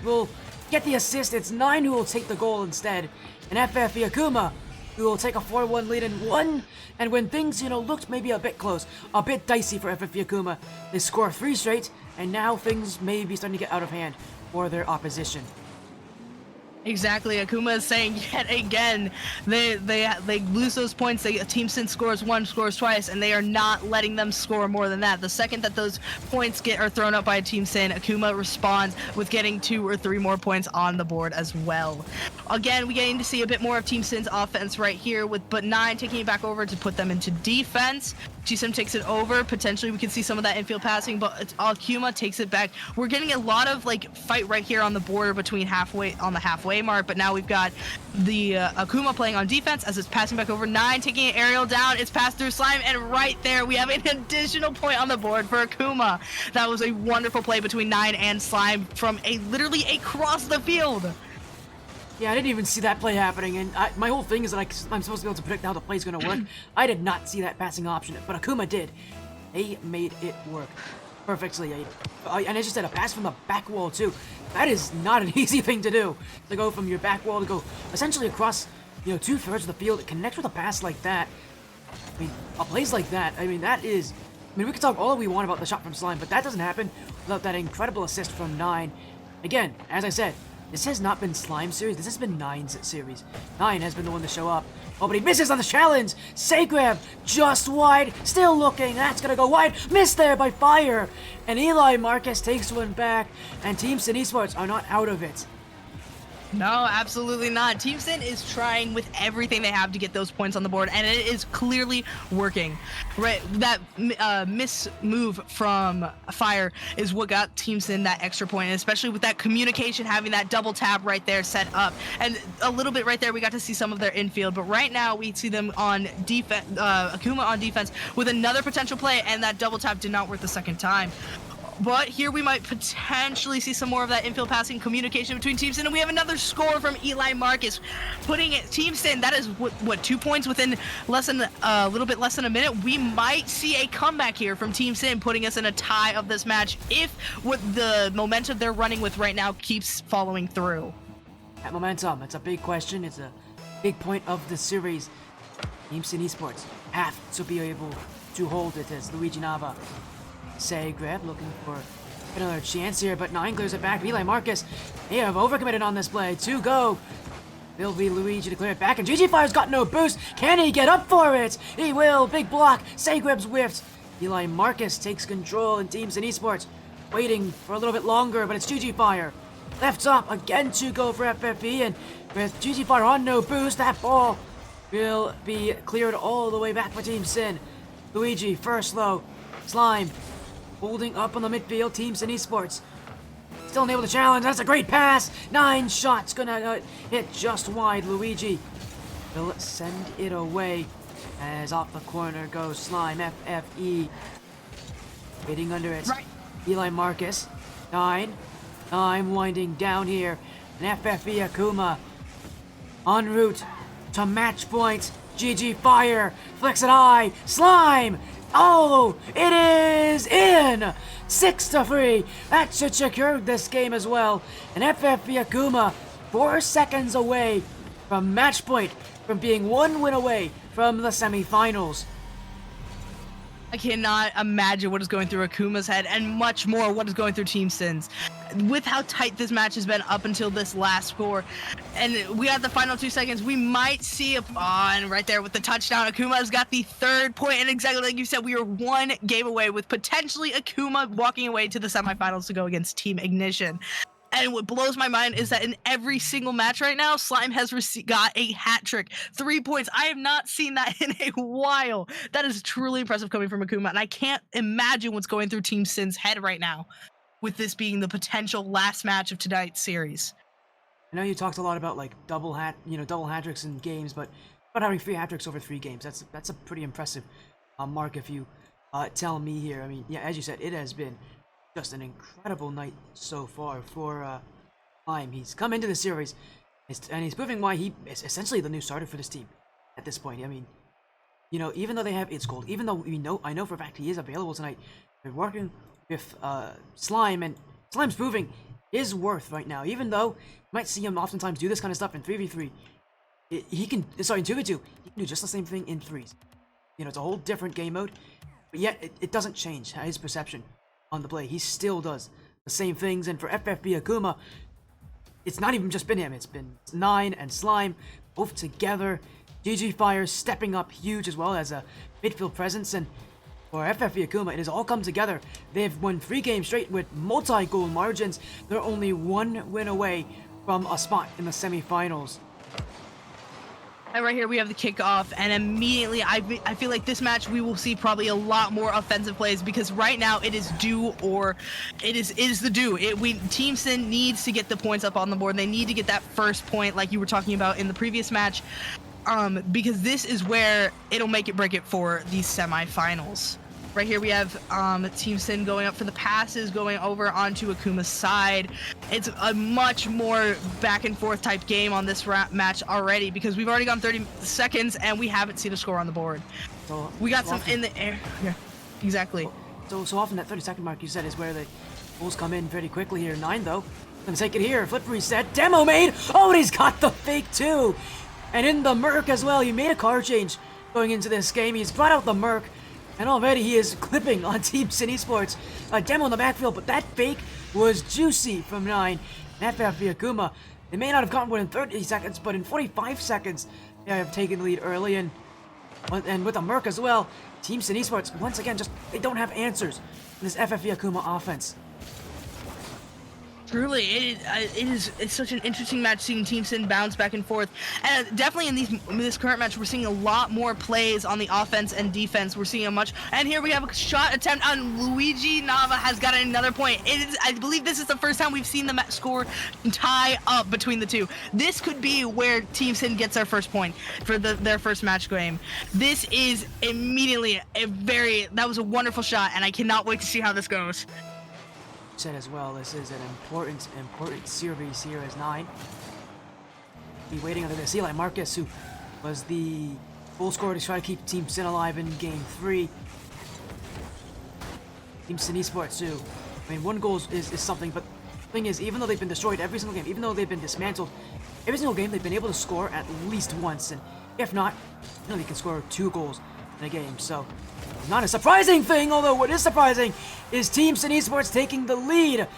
will get the assist. It's 9 who will take the goal instead. And FFE Akuma, who will take a 4-1 lead in one. And when things, looked maybe a bit close, a bit dicey for FFE Akuma, they score 3 straight, and now things may be starting to get out of hand for their opposition.
Exactly, Akuma is saying yet again, they lose those points. Team SYN scores 1, scores twice, and they are not letting them score more than that. The second that those points are thrown up by Team SYN, Akuma responds with getting 2 or 3 more points on the board as well. Again, we're getting to see a bit more of Team SYN's offense right here, but 9 taking it back over to put them into defense. GSIM takes it over. Potentially, we can see some of that infield passing, but Akuma takes it back. We're getting a lot of fight right here on the border between on the halfway mark, but now we've got the Akuma playing on defense as it's passing back over. 9 taking an aerial down. It's passed through Slime, and right there we have an additional point on the board for Akuma. That was a wonderful play between 9 and Slime from literally across the field.
Yeah, I didn't even see that play happening, and my whole thing is that I'm supposed to be able to predict how the play's going to work. I did not see that passing option, but Akuma did. They made it work perfectly. And as you said, a pass from the back wall, too. That is not an easy thing to do, to go from your back wall to go essentially across, 2/3 of the field. It connects with a pass like that. I mean, a plays like that, that is... we can talk all we want about the shot from Slime, but that doesn't happen without that incredible assist from 9. Again, as I said, this has not been Slime's series, this has been 9's series. 9 has been the one to show up. Oh, but he misses on the challenge! Zagreb, just wide, still looking, that's gonna go wide, missed there by Fire! And Eli Marcus takes one back, and Team SYN Esports are not out of it.
No, absolutely not. Team SYN is trying with everything they have to get those points on the board, and it is clearly working. Right, that miss move from Fire is what got Team SYN that extra point, and especially with that communication, having that double tap right there set up, and a little bit right there we got to see some of their infield. But right now we see them on defense, Akuma on defense with another potential play, and that double tap did not work the second time. But here we might potentially see some more of that infield passing communication between Team SYN, and we have another score from Eli Marcus, putting it Team SYN. That is what 2 points within a little bit less than a minute. We might see a comeback here from Team SYN, putting us in a tie of this match if what the momentum they're running with right now keeps following through.
That momentum, it's a big question. It's a big point of the series. Team SYN Esports have to be able to hold it as Luigi Nava. Zagreb looking for another chance here, but 9 clears it back. Eli Marcus, they have overcommitted on this play. 2 go. Will be Luigi to clear it back, and GG Fire's got no boost. Can he get up for it? He will. Big block. Zagreb's whiffed. Eli Marcus takes control, and Team SYN Esports waiting for a little bit longer, but it's GG Fire. Left up, again 2 go for FFE, and with GG Fire on no boost, that ball will be cleared all the way back for Team SYN. Luigi, first low. Slime holding up on the midfield. Team SYN Esports still unable to challenge. That's a great pass. 9 shots gonna hit just wide. Luigi will send it away as off the corner goes Slime. FFE hitting under it.
Right.
Eli Marcus. 9 winding down here. And FFE Akuma en route to match point. GG Fire flicks it high. Slime. Oh, it is in! 6-3. That should secure this game as well. And FFE Akuma 4 seconds away from match point, from being 1 win away from the semifinals.
I cannot imagine what is going through Akuma's head, and much more what is going through Team SYN's. With how tight this match has been up until this last score, and we have the final 2 seconds, we might see and right there with the touchdown, Akuma has got the 3rd point, and exactly like you said, we are 1 game away with potentially Akuma walking away to the semifinals to go against Team Ignition. And what blows my mind is that in every single match right now, Slime has got a hat trick, 3 points. I have not seen that in a while. That is truly impressive coming from Akuma, and I can't imagine what's going through Team SYN's head right now, with this being the potential last match of tonight's series.
I know you talked a lot about like double hat tricks in games, but about having 3 hat tricks over 3 games, that's a pretty impressive mark if you tell me here. I mean, yeah, as you said, it has been just an incredible night so far for Slime. He's come into the series, and he's proving why he is essentially the new starter for this team at this point. I mean, you know, even though they have It's Gold, even though I know for a fact he is available tonight, they're working with Slime, and Slime's proving his worth right now. Even though you might see him oftentimes do this kind of stuff in 3v3, he can, sorry, in 2v2, he can do just the same thing in 3s. You know, it's a whole different game mode, but yet it doesn't change his perception on the play. He still does the same things, and for FFB Akuma, it's not even just been him, it's been 9 and Slime, both together. GG Fire stepping up huge as well as a midfield presence, and for FFB Akuma, it has all come together. They've won 3 games straight with multi-goal margins. They're only 1 win away from a spot in the semifinals.
And right here we have the kickoff, and immediately I feel like this match we will see probably a lot more offensive plays, because right now it is do or it is the do. Team SYN needs to get the points up on the board. They need to get that first point like you were talking about in the previous match, because this is where it'll make it break it for these semifinals. Right here we have Team SYN going up for the passes, going over onto Akuma's side. It's a much more back and forth type game on this match already, because we've already gone 30 seconds and we haven't seen a score on the board.
So
we got some in the air. Yeah, exactly.
So often that 30-second mark you said is where the goals come in very quickly here. 9 though, gonna take it here. Flip reset, demo made. Oh, and he's got the fake too. And in the Merc as well, he made a car change going into this game. He's brought out the Merc. And already he is clipping on Team SYN Esports. A demo in the backfield, but that fake was juicy from 9. And FFB Akuma, they may not have gotten one in 30 seconds, but in 45 seconds, they have taken the lead early. And with a Merc as well, Team SYN Esports, once again, they don't have answers in this FFB Akuma offense.
Truly, it's such an interesting match seeing Team SYN bounce back and forth, and definitely in this current match we're seeing a lot more plays on the offense and defense. We're seeing and here we have a shot attempt on Luigi. Nava has got another point. I believe this is the first time we've seen the score tie up between the two. This could be where Team SYN gets their first point for their first match game. This is immediately that was a wonderful shot, and I cannot wait to see how this goes.
Said as well, this is an important series here as 9. Be waiting under this. Eli Marcus, who was the goal scorer to try to keep Team SYN alive in Game 3. Team SYN Esports too. I mean, 1 goal is something, but the thing is, even though they've been destroyed every single game, even though they've been dismantled, every single game they've been able to score at least once, and if not, they can score 2 goals in a game. So, not a surprising thing, although what is surprising is Team SYN Esports taking the lead.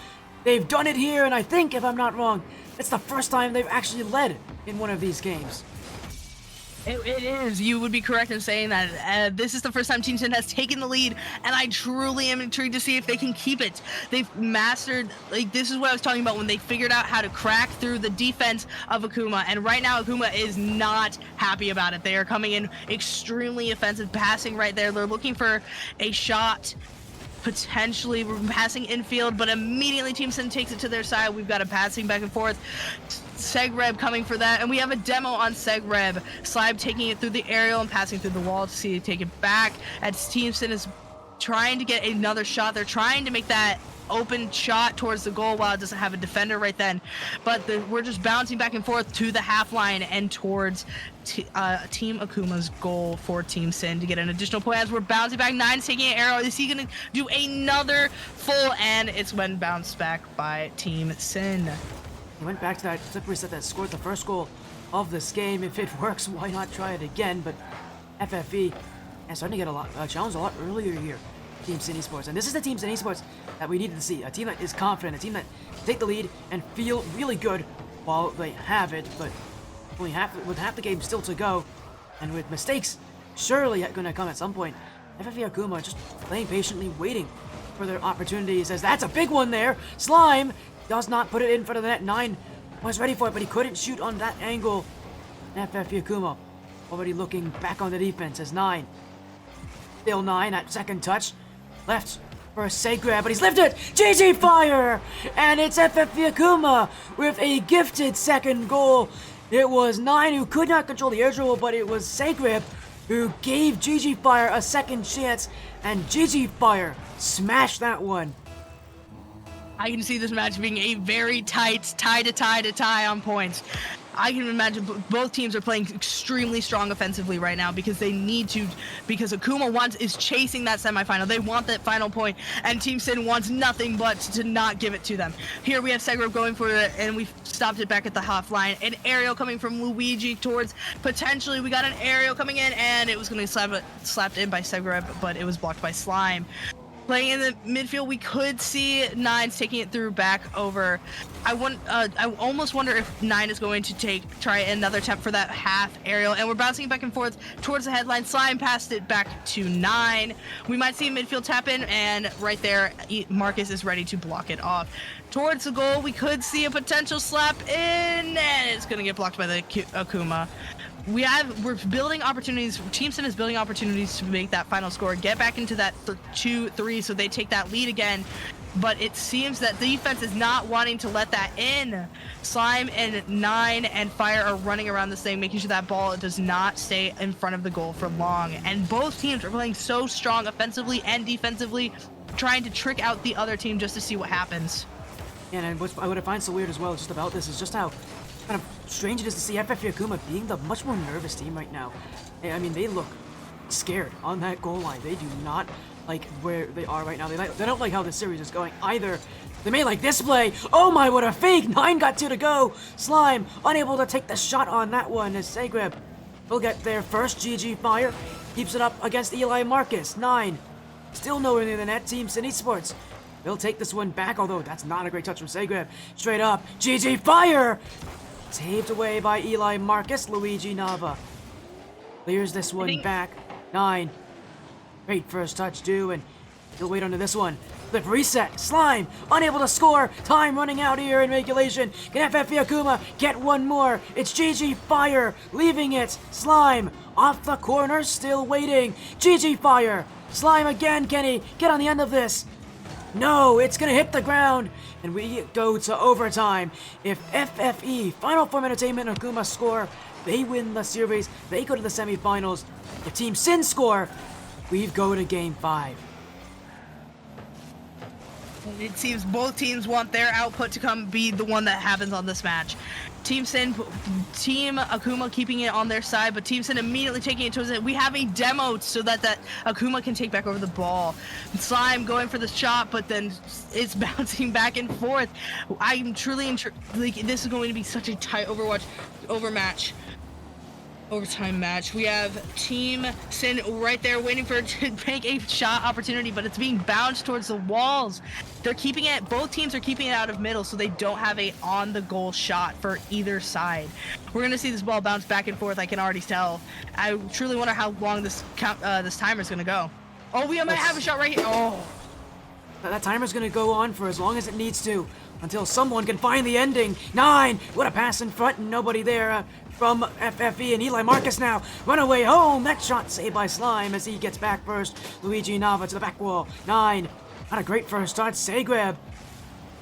They've done it here, and I think, if I'm not wrong, it's the first time they've actually led in one of these games.
It is. You would be correct in saying that. This is the first time Team SYN has taken the lead, and I truly am intrigued to see if they can keep it. They've mastered, this is what I was talking about when they figured out how to crack through the defense of Akuma, and right now Akuma is not happy about it. They are coming in extremely offensive, passing right there. They're looking for a shot, potentially passing infield, but immediately Team SYN takes it to their side. We've got a passing back and forth. Segreb coming for that, and we have a demo on Segreb. Slime taking it through the aerial and passing through the wall to see it take it back. As Team SYN is trying to get another shot. They're trying to make that open shot towards the goal while it doesn't have a defender right then. But we're just bouncing back and forth to the half line and towards Team Akuma's goal for Team SYN to get an additional point. As we're bouncing back, 9's taking an arrow. Is he going to do another full? And it's when bounced back by Team SYN.
He went back to that slippery set that scored the first goal of this game. If it works, why not try it again? But FFE is starting to get challenged a lot earlier here. Team SYN Esports, and this is the Team SYN Esports that we needed to see. A team that is confident, a team that take the lead and feel really good while they have it, but only with half the game still to go, and with mistakes surely going to come at some point. FFE Akuma just playing patiently, waiting for their opportunities, as that's a big one there. Slime does not put it in front of the net. 9 was ready for it, but he couldn't shoot on that angle. FFE Akuma already looking back on the defense as 9. Still 9 at second touch. Left for a say grab, but he's lifted! GG Fire! And it's FFE Akuma with a gifted second goal. It was 9 who could not control the air dribble, but it was Sagrib who gave GG Fire a second chance, and GG Fire smashed that one.
I can see this match being a very tight tie on points. I can imagine both teams are playing extremely strong offensively right now because they need to, because Akuma is chasing that semifinal. They want that final point, and Team SYN wants nothing but to not give it to them. Here we have Segrib going for it, and we've stopped it back at the half line. An aerial coming from Luigi towards, potentially, we got an aerial coming in, and it was going to slapped in by Segrib, but it was blocked by Slime. Playing in the midfield, we could see Nines taking it through back over. I almost wonder if 9 is going to try another attempt for that half aerial, and we're bouncing back and forth towards the headline. Slime passed it back to 9. We might see a midfield tap in, and right there, Marcus is ready to block it off. Towards the goal, we could see a potential slap in, and it's going to get blocked by the Akuma. We're building opportunities. Team SYN is building opportunities to make that final score, get back into that 2-3, so they take that lead again. But it seems that the defense is not wanting to let that in. Slime and 9 and Fire are running around this thing, making sure that ball does not stay in front of the goal for long. And both teams are playing so strong offensively and defensively, trying to trick out the other team just to see what happens.
Yeah, and what I find so weird as well just about this is just how kind of strange it is to see FFE Akuma being the much more nervous team right now. I mean, they look scared on that goal line. They do not like where they are right now. They don't like how this series is going either. They may like this play. Oh my, what a fake! 9 got 2 to go. Slime unable to take the shot on that one as Sagreb will get their first. GG Fire keeps it up against Eli Marcus. 9 still nowhere near the net. Team SYN Esports will take this one back, although that's not a great touch from Sagreb. Straight up, GG Fire! Saved away by Eli Marcus. Luigi Nava clears this one back. 9. Great first touch due, and he'll wait under this one. Flip reset. Slime unable to score. Time running out here in regulation. Can FFE Akuma get one more? It's GG Fire leaving it. Slime off the corner, still waiting. GG Fire. Slime again. Can he get on the end of this? No, it's gonna hit the ground, and we go to overtime. If FFE, Final Form Entertainment, and Akuma score, they win the series, they go to the semifinals. If Team SYN score, we go to Game 5.
It seems both teams want their output to be the one that happens on this match. Team SYN, Team Akuma keeping it on their side, but Team SYN immediately taking it towards it. We have a demo so that Akuma can take back over the ball. Slime going for the shot, but then it's bouncing back and forth. I'm truly like, this is going to be such a tight overtime match. We have Team SYN right there waiting for it to make a shot opportunity, but it's being bounced towards the walls. They're keeping it, both teams are keeping it out of middle, so they don't have a on the goal shot for either side. We're gonna see this ball bounce back and forth, I can already tell. I truly wonder how long this timer is gonna go. Oh, we might have a shot right here. Oh.
That timer's gonna go on for as long as it needs to, until someone can find the ending. 9, what a pass in front and nobody there. From FFE, and Eli Marcus now run away home. That shot saved by Slime as he gets back first. Luigi Nava to the back wall. 9, not a great first start. Sagreb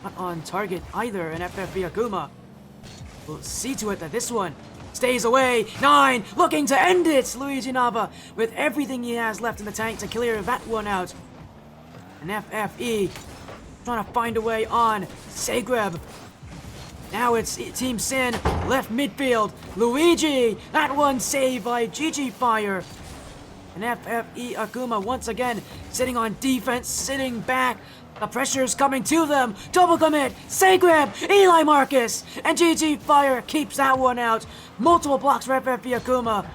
not on target either, and FFE Akuma will see to it that this one stays away. 9 looking to end it. Luigi Nava with everything he has left in the tank to clear that one out, and FFE trying to find a way on Sagreb. Now it's Team SYN, left midfield. Luigi, that one saved by GG Fire. And FFE Akuma once again sitting on defense, sitting back. The pressure is coming to them. Double commit, say grab, Eli Marcus, and GG Fire keeps that one out. Multiple blocks for FFE Akuma.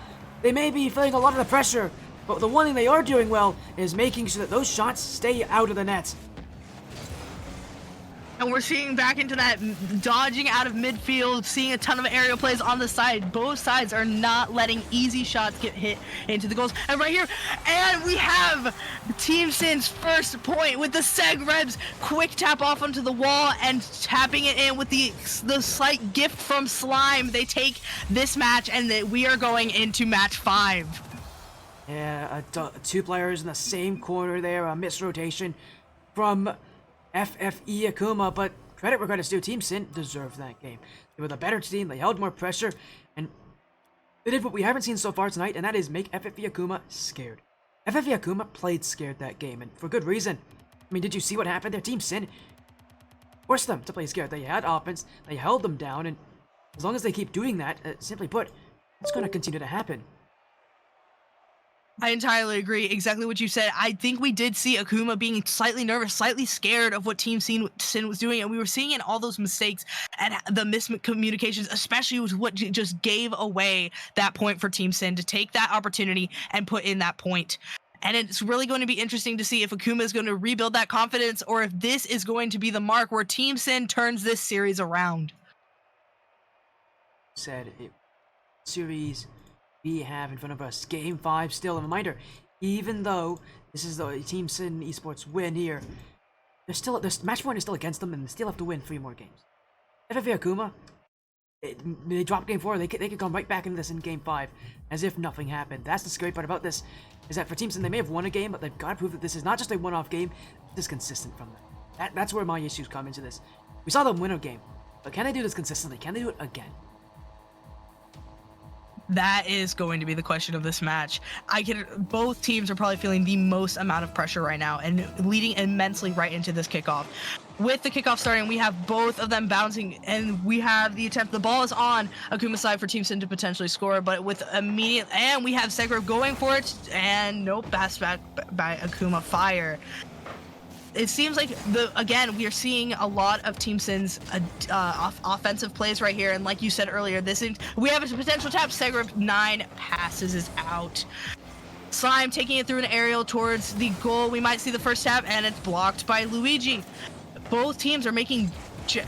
They may be feeling a lot of the pressure, but the one thing they are doing well is making sure that those shots stay out of the net.
And we're seeing back into that dodging out of midfield, seeing a ton of aerial plays on the side. Both sides are not letting easy shots get hit into the goals. And right here, and we have Team SYN's first point with the Segreb's quick tap off onto the wall and tapping it in with the slight gift from Slime. They take this match, and we are going into match 5.
Yeah, two players in the same corner there, a misrotation from FFE Akuma, but credit where credit's due. Team SYN deserved that game. They were the better team, they held more pressure, and they did what we haven't seen so far tonight, and that is make FFE Akuma scared. FFE Akuma played scared that game, and for good reason. I mean, did you see what happened there? Team SYN forced them to play scared. They had offense, they held them down, and as long as they keep doing that, simply put, it's going to continue to happen.
I entirely agree. Exactly what you said. I think we did see Akuma being slightly nervous, slightly scared of what Team SYN was doing, and we were seeing in all those mistakes and the miscommunications, especially with what just gave away that point for Team SYN to take that opportunity and put in that point. And it's really going to be interesting to see if Akuma is going to rebuild that confidence or if this is going to be the mark where Team SYN turns this series around.
Series we have in front of us, Game 5 still. A reminder, even though this is the Team SYN Esports win here, this match point is still against them, and they still have to win 3 more games. FFE Akuma, they dropped Game 4, they could come right back into this in Game 5, as if nothing happened. That's the scary part about this, is that for Team SYN, they may have won a game, but they've got to prove that this is not just a one-off game, this is consistent from them. That's where my issues come into this. We saw them win a game, but can they do this consistently? Can they do it again?
That is going to be the question of this match. Both teams are probably feeling the most amount of pressure right now and leading immensely right into this kickoff. With the kickoff starting, we have both of them bouncing, and we have the attempt. The ball is on Akuma's side for Team SYN to potentially score, but with immediate, and we have Segreb going for it, and nope, pass back by Akuma Fire. It seems like, again, we are seeing a lot of Team SYN's offensive plays right here, and like you said earlier, we have a potential tap. Segreb 9 passes is out. Slime taking it through an aerial towards the goal. We might see the first tap, and it's blocked by Luigi. Both teams are making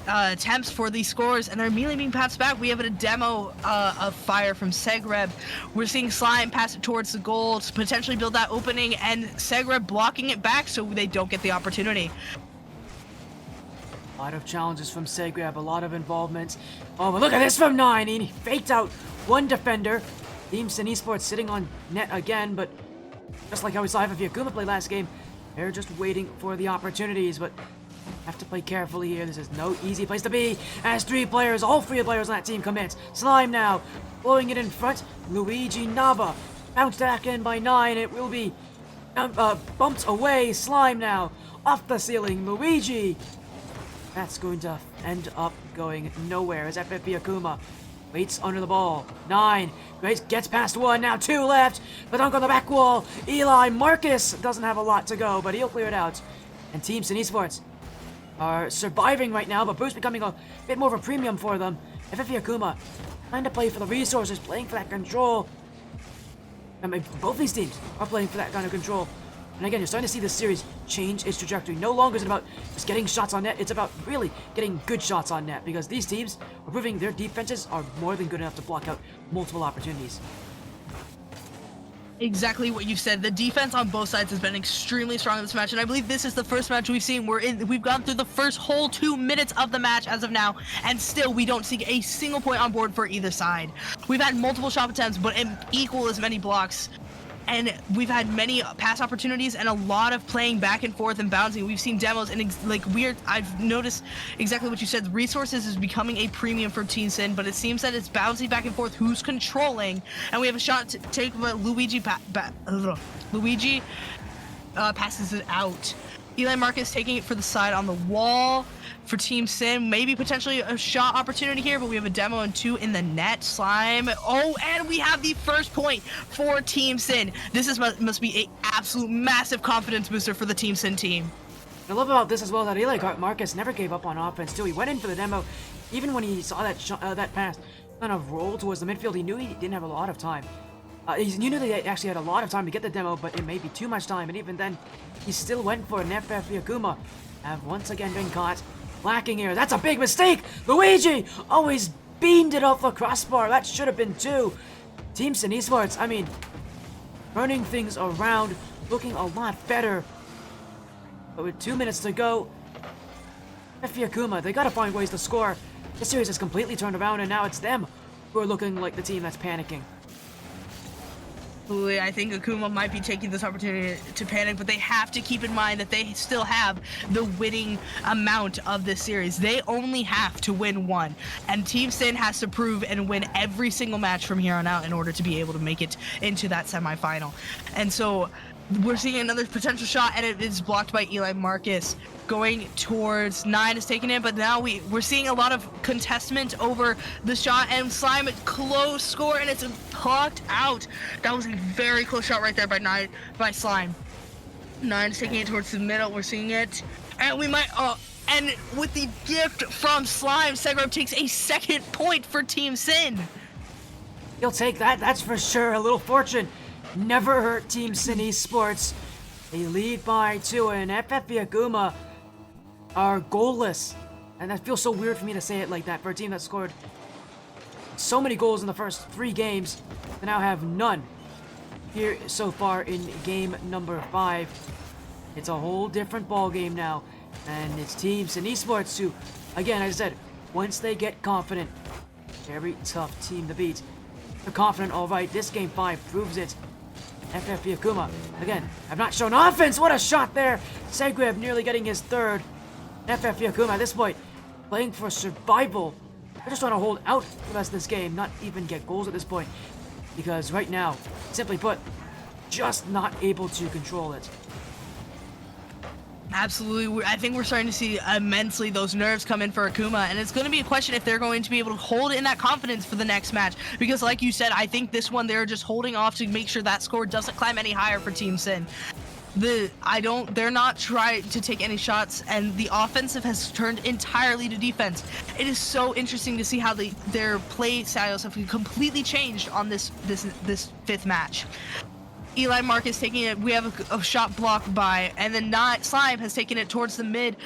attempts for these scores, and they're immediately being passed back. We have a demo of Fire from Segreb. We're seeing Slime pass it towards the goal to potentially build that opening, and Segreb blocking it back so they don't get the opportunity.
A lot of challenges from Segreb, a lot of involvement. Oh, but look at this from 9. He faked out one defender. Team SYN Esports sitting on net again, but just like how we saw FFE Akuma play last game, they're just waiting for the opportunities, but have to play carefully here. This is no easy place to be, as all 3 players on that team commit. Slime now, blowing it in front. Luigi Nava, bounced back in by 9. It will be bumped away. Slime now, off the ceiling. Luigi. That's going to end up going nowhere as FFE Akuma waits under the ball. 9, gets past 1, now 2 left. The dunk on the back wall. Eli Marcus doesn't have a lot to go, but he'll clear it out. And Team SYN Esports are surviving right now, but Boost becoming a bit more of a premium for them. FFE Akuma trying to play for the resources, playing for that control. I mean, both these teams are playing for that kind of control. And again, you're starting to see this series change its trajectory. No longer is it about just getting shots on net, it's about really getting good shots on net, because these teams are proving their defenses are more than good enough to block out multiple opportunities.
Exactly what you said. The defense on both sides has been extremely strong in this match, and I believe this is the first match we've seen. We've gone through the first whole 2 minutes of the match as of now, and still we don't see a single point on board for either side. We've had multiple shot attempts, but equal as many blocks. And we've had many pass opportunities and a lot of playing back and forth and bouncing. We've seen demos and I've noticed exactly what you said. Resources is becoming a premium for Team SYN, but it seems that it's bouncing back and forth. Who's controlling? And we have a shot to take, but Luigi passes it out. Eli Marcus taking it for the side on the wall for Team SYN. Maybe potentially a shot opportunity here, but we have a demo and 2 in the net. Slime. Oh, and we have the first point for Team SYN. This is must be a absolute massive confidence booster for the Team SYN team.
I love about this as well that Eli Marcus never gave up on offense too. He went in for the demo, even when he saw that pass kind of roll towards the midfield. He knew he didn't have a lot of time. He knew that he actually had a lot of time to get the demo, but it may be too much time. And even then, he still went for an FFE. Akuma have once again been caught lacking here. That's a big mistake. Luigi always beamed it off the crossbar. That should have been 2. Team SYN Esports, I mean, turning things around, looking a lot better. But with 2 minutes to go, FFE Akuma, they gotta find ways to score. This series has completely turned around, and now it's them who are looking like the team that's panicking.
I think Akuma might be taking this opportunity to panic, but they have to keep in mind that they still have the winning amount of this series. They only have to win 1, and Team SYN has to prove and win every single match from here on out in order to be able to make it into that semifinal. And so we're seeing another potential shot, and it is blocked by Eli Marcus. Going towards 9 is taking it, but now we're seeing a lot of contestment over the shot, and Slime, close score, and it's plucked out. That was a very close shot right there by Slime. 9 is taking it towards the middle. We're seeing it, and we might and with the gift from Slime, Segrub takes a 2nd point for Team SYN.
He'll take that, that's for sure. A little fortune never hurt Team SYN Esports. They lead by 2, and FFE Akuma are goalless. And that feels so weird for me to say it like that for a team that scored so many goals in the first 3 games. They now have none here so far in game number 5. It's a whole different ball game now, and it's Team SYN Esports who, again, as I said, once they get confident, very tough team to beat. They're confident, all right. This game 5 proves it. FFE Akuma, again, have not shown offense. What a shot there. Segreb nearly getting his 3rd. FFE Akuma at this point, playing for survival. They're just trying to hold out for the rest of this game, not even get goals at this point. Because right now, simply put, just not able to control it.
Absolutely. I think we're starting to see immensely those nerves come in for Akuma, and it's going to be a question if they're going to be able to hold in that confidence for the next match, because like you said, I think this one they're just holding off to make sure that score doesn't climb any higher for Team SYN. They're not trying to take any shots, and the offensive has turned entirely to defense. It is so interesting to see how their play styles have completely changed on this 5th match. Eli Marcus taking it. We have a shot blocked by, and then Slime has taken it towards the mid.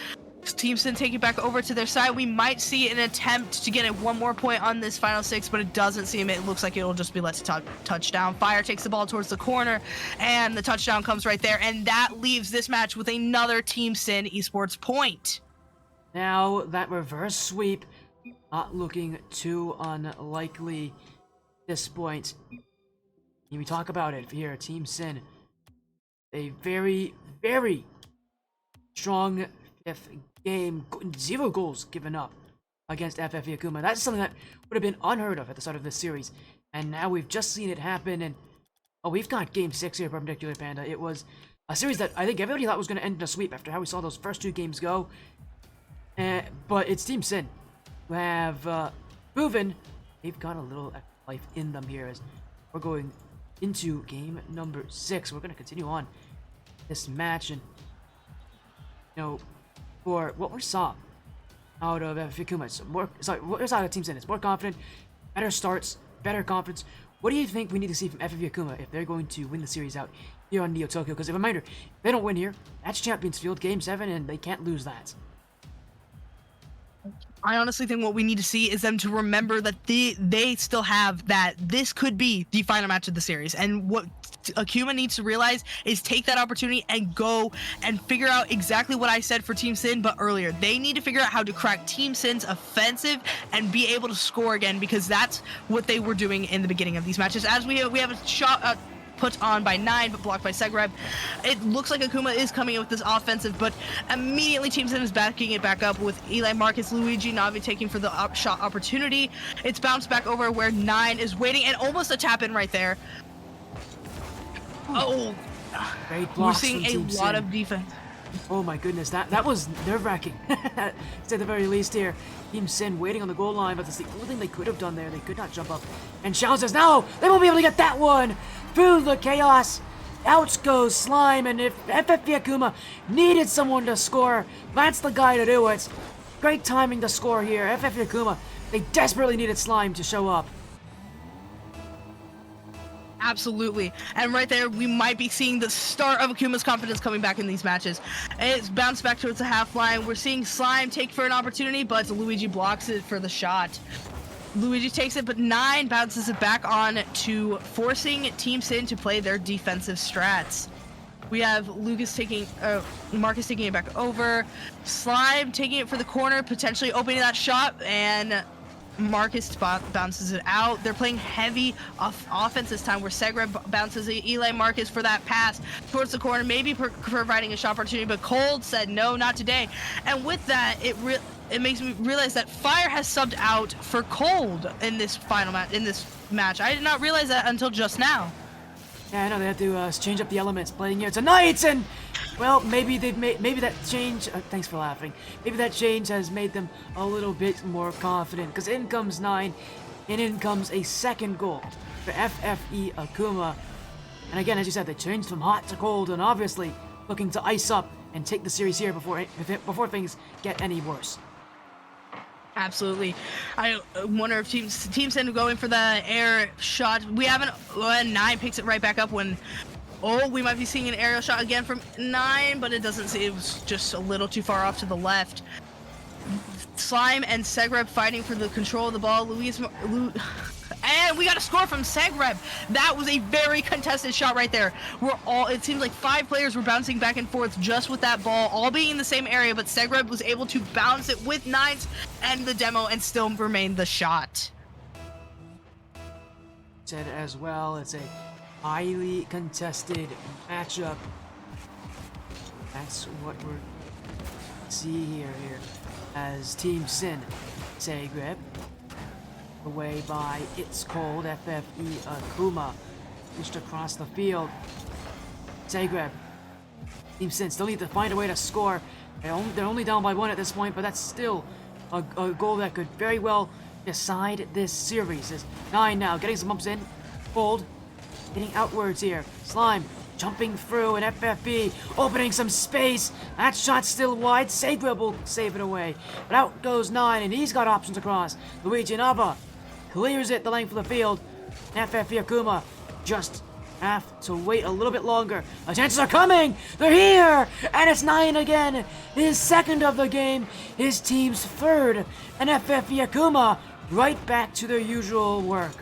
Team SYN take it back over to their side. We might see an attempt to get it 1 more point on this final 6, but it doesn't seem. It looks like it'll just be let to touchdown. Fire takes the ball towards the corner, and the touchdown comes right there, and that leaves this match with another Team SYN Esports point.
Now that reverse sweep, not looking too unlikely at this point. We talk about it here, Team SYN. A very, very strong 5th game. 0 goals given up against FFE Akuma. That's something that would have been unheard of at the start of this series. And now we've just seen it happen. And we've got game 6 here, PerpendicularPanda. It was a series that I think everybody thought was going to end in a sweep after how we saw those first 2 games go. But it's Team SYN who have proven they've got a little life in them here as we're going into game number 6. We're going to continue on this match, and for what we saw out of FFE Akuma, what we saw out of Team SYN, it's more confident, better starts, better confidence. What do you think we need to see from FFE Akuma if they're going to win the series out here on Neo Tokyo? Because a reminder, if they don't win here, that's Champions Field game 7, and they can't lose that.
I honestly think what we need to see is them to remember that they still have that this could be the final match of the series. And what Akuma needs to realize is take that opportunity and go and figure out exactly what I said for Team SYN, but earlier. They need to figure out how to crack Team SYN's offensive and be able to score again, because that's what they were doing in the beginning of these matches. As we have a shot put on by 9, but blocked by Segreb. It looks like Akuma is coming in with this offensive, but immediately Team SYN is backing it back up with Eli Marcus, Luigi, Navi taking for the shot opportunity. It's bounced back over where 9 is waiting, and almost a tap in right there. Oh, we're seeing a lot of defense.
Oh my goodness, that was nerve-wracking, to say the very least here. Team SYN waiting on the goal line, but that's the only thing they could have done there. They could not jump up. And Shao says, no, they won't be able to get that one! Through the chaos, out goes Slime, and if FFE Akuma needed someone to score, that's the guy to do it. Great timing to score here. FFE Akuma, they desperately needed Slime to show up.
Absolutely. And right there, we might be seeing the start of Akuma's confidence coming back in these matches. It's bounced back towards the half line. We're seeing Slime take for an opportunity, but Luigi blocks it for the shot. Luigi takes it, but 9 bounces it back on to forcing Team SYN to play their defensive strats. We have Marcus taking it back over. Slime taking it for the corner, potentially opening that shot, and Marcus bounces it out. They're playing heavy offense this time, where Segreb bounces Eli Marcus for that pass towards the corner, maybe providing a shot opportunity, but Cold said no, not today. And with that, it makes me realize that Fire has subbed out for Cold in this match. I did not realize that until just now.
Yeah, I know they had to change up the elements playing here tonight, and well, maybe that change. Thanks for laughing. Maybe that change has made them a little bit more confident. Because in comes 9, and in comes a second goal for FFE Akuma. And again, as you said, they changed from hot to cold, and obviously looking to ice up and take the series here before things get any worse.
Absolutely. I wonder if Team SYN going for the air shot. We haven't. 9 picks it right back up when. Oh, we might be seeing an aerial shot again from 9, but it doesn't see. It was just a little too far off to the left. Slime and Segreb fighting for the control of the ball. And we got a score from Segreb. That was a very contested shot right there. It seems like 5 players were bouncing back and forth just with that ball, all being in the same area, but Segreb was able to bounce it with 9s and the demo and still remain the shot.
Said as well, it's a highly contested matchup. That's what we're see here as Team SYN, Segreb away by It's Cold, FFE Akuma pushed across the field. Segreb, Team SYN still need to find a way to score. They're only down by 1 at this point, but that's still a goal that could very well decide this series. It's 9 now, getting some bumps in. Cold, getting outwards here. Slime jumping through, and FFE opening some space. That shot's still wide. Segreb will save it away. But out goes 9, and he's got options across. Luigi Nava clears it the length of the field. FFE Akuma just have to wait a little bit longer. The chances are coming! They're here! And it's 9 again! His second of the game, his team's third. And FFE Akuma right back to their usual work.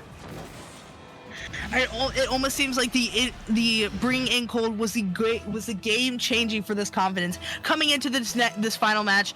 It almost seems like the bring in Cold was the game changing for this confidence coming into this final match,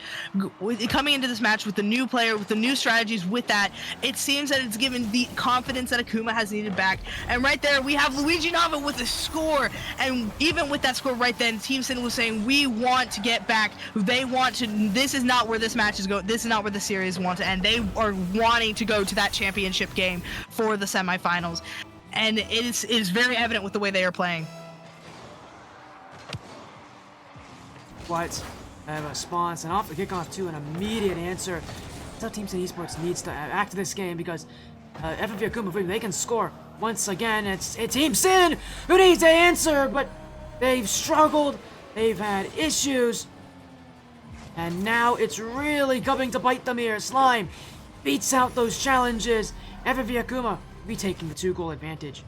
coming into this match with the new player, with the new strategies. With that, it seems that it's given the confidence that Akuma has needed back. And right there, we have Luigi Nava with a score. And even with that score right then, Team SYN was saying, we want to get back. They want to. This is not where this match is going. This is not where the series wants to end. They are wanting to go to that championship game for the semifinals. And it is very evident with the way they are playing.
Whites have a response, and off the kickoff to an immediate answer. That's how Team SYN Esports needs to act to this game, because FFE Akuma, they can score once again. It's Team SYN who needs to answer, but they've struggled, they've had issues, and now it's really coming to bite them here. Slime beats out those challenges. FFE Akuma retaking the 2-goal advantage.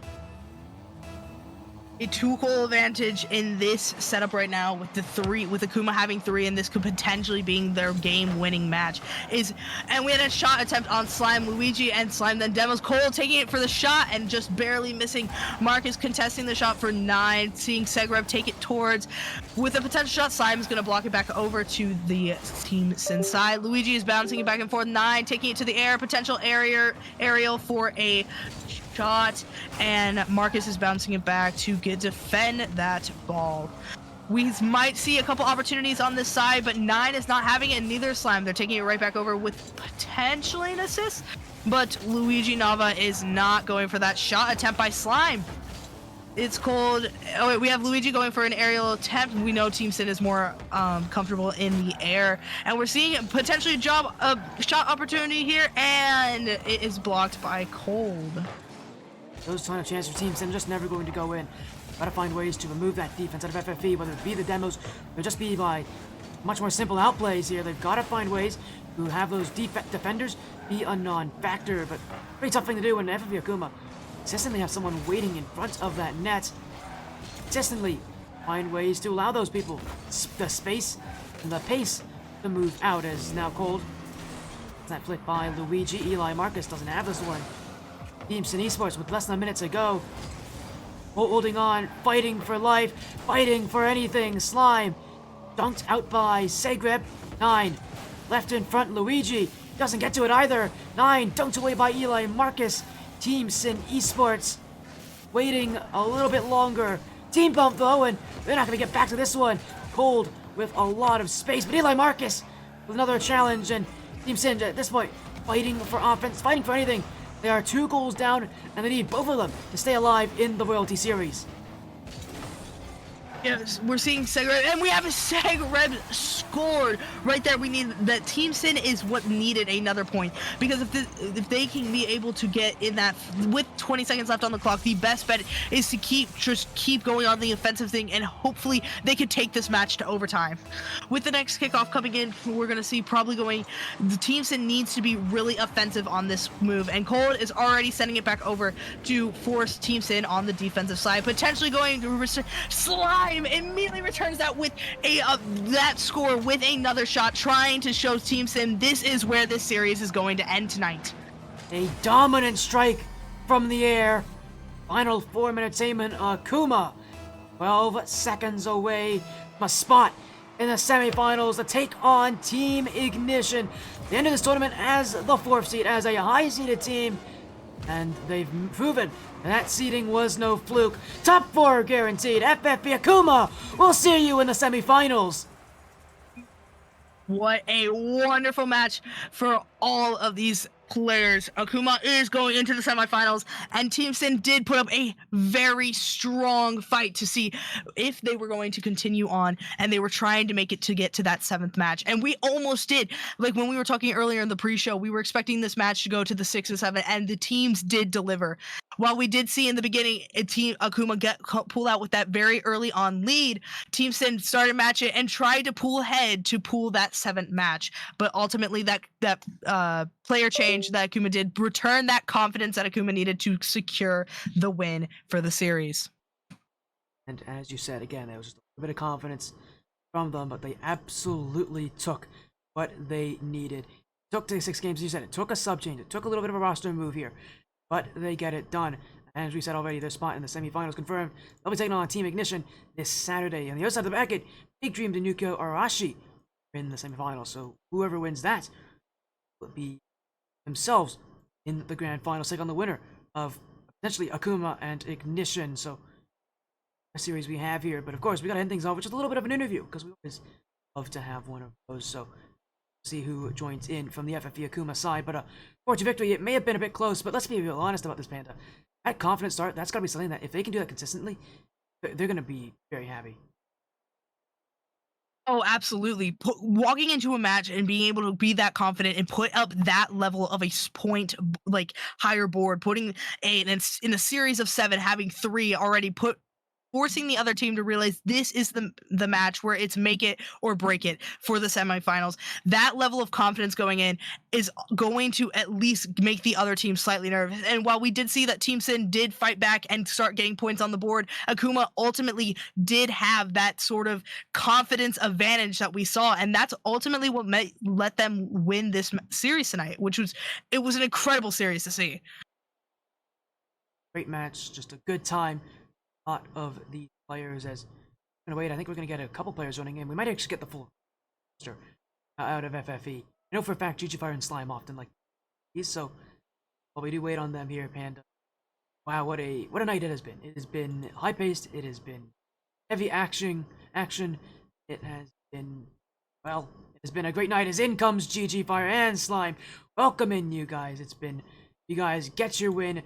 A 2-goal advantage in this setup right now with Akuma having 3, and this could potentially being their game-winning match. And we had a shot attempt on Slime, Luigi, and Slime then demos. Cole taking it for the shot and just barely missing. Marcus contesting the shot for 9, seeing Segreb take it towards. With a potential shot, Slime is going to block it back over to the Team SYN side. Luigi is bouncing it back and forth. 9 taking it to the air, potential aerial for a shot, and Marcus is bouncing it back to defend that ball. We might see a couple opportunities on this side, but 9 is not having it, and neither is Slime. They're taking it right back over with potentially an assist, but Luigi Nava is not going for that shot attempt by Slime. It's cold. Oh wait, we have Luigi going for an aerial attempt. We know Team SYN is more comfortable in the air, and we're seeing potentially a shot opportunity here, and it is blocked by Cold.
Those ton of chances for Team SYN just never going to go in. Gotta find ways to remove that defense out of FFE, whether it be the demos or just be by much more simple outplays here. They've got to find ways to have those defenders be a non-factor, but pretty tough thing to do when FFE Akuma consistently have someone waiting in front of that net. Consistently find ways to allow those people the space and the pace to move out. As now Cold, that flick by Luigi. Eli Marcus doesn't have this one. Team SYN Esports with less than a minute to go, holding on, fighting for life, fighting for anything. Slime dunked out by Segreb. 9 left in front. Luigi doesn't get to it either. 9 dunked away by Eli Marcus. Team SYN Esports waiting a little bit longer. Team bump though, and they're not going to get back to this one. Cold with a lot of space, but Eli Marcus with another challenge, and Team SYN at this point fighting for offense, fighting for anything. They are 2 goals down, and they need both of them to stay alive in the Royalty Series.
Yes, we're seeing Segreb, and we have a Segreb scored right there. We need that. Team SYN is what needed another point, because if they can be able to get in that with 20 seconds left on the clock, the best bet is to keep going on the offensive thing, and hopefully they could take this match to overtime. With the next kickoff coming in, we're gonna see probably going. The Team SYN needs to be really offensive on this move, and Cold is already sending it back over to force Team SYN on the defensive side, potentially going to Slime immediately returns that with that score with another shot, trying to show Team SYN this is where this series is going to end tonight.
A dominant strike from the air. Final 4-minute statement. Akuma 12 seconds away from a spot in the semifinals to take on Team Ignition. They enter this tournament as the 4th seed, as a high-seeded team, and they've proven that seeding was no fluke. Top 4 guaranteed. FFE Akuma, we'll see you in the semifinals.
What a wonderful match for all of these players. Akuma is going into the semifinals, and Team SYN did put up a very strong fight to see if they were going to continue on, and they were trying to make it to get to that 7th match, and we almost did. Like when we were talking earlier in the pre-show, we were expecting this match to go to the 6 and 7, and the teams did deliver. While we did see in the beginning Team Akuma pull out with that very early on lead, Team SYN started match it and tried to pull ahead to pull that 7th match, but ultimately that player change that Akuma did return that confidence that Akuma needed to secure the win for the series.
And as you said, again, there was just a bit of confidence from them, but they absolutely took what they needed. It took the 6 games, as you said, it took a sub change, it took a little bit of a roster move here, but they get it done. And as we said already, their spot in the semifinals confirmed. They'll be taking on Team Ignition this Saturday. On the other side of the bracket, Big Dream Danuko Arashi are in the semifinals, so whoever wins that will be themselves in the grand final, take on the winner of potentially Akuma and Ignition. So a series we have here, but of course we gotta end things off with just a little bit of an interview, because we always love to have one of those. So see who joins in from the FFE Akuma side. But 4-2 victory, it may have been a bit close, but let's be real honest about this, Panda. That confident start, that's gotta be something that if they can do that consistently, they're gonna be very happy.
Oh, absolutely. Walking into a match and being able to be that confident and put up that level of a point, like higher board, putting in a series of 7, having 3 already forcing the other team to realize this is the match where it's make it or break it for the semifinals. That level of confidence going in is going to at least make the other team slightly nervous. And while we did see that Team SYN did fight back and start getting points on the board, Akuma ultimately did have that sort of confidence advantage that we saw, and that's ultimately what let them win this series tonight, which was an incredible series to see.
Great match, just a good time. Lot of the players as I'm gonna wait. I think we're gonna get a couple players running in. We might actually get the full roster out of FFE. I know for a fact GG Fire and Slime often like these, so while we do wait on them here, Panda. Wow, what a night it has been. It has been high paced. It has been heavy action. It has been, well, it has been a great night. As in comes GG Fire and Slime. Welcome in, you guys. You guys get your win.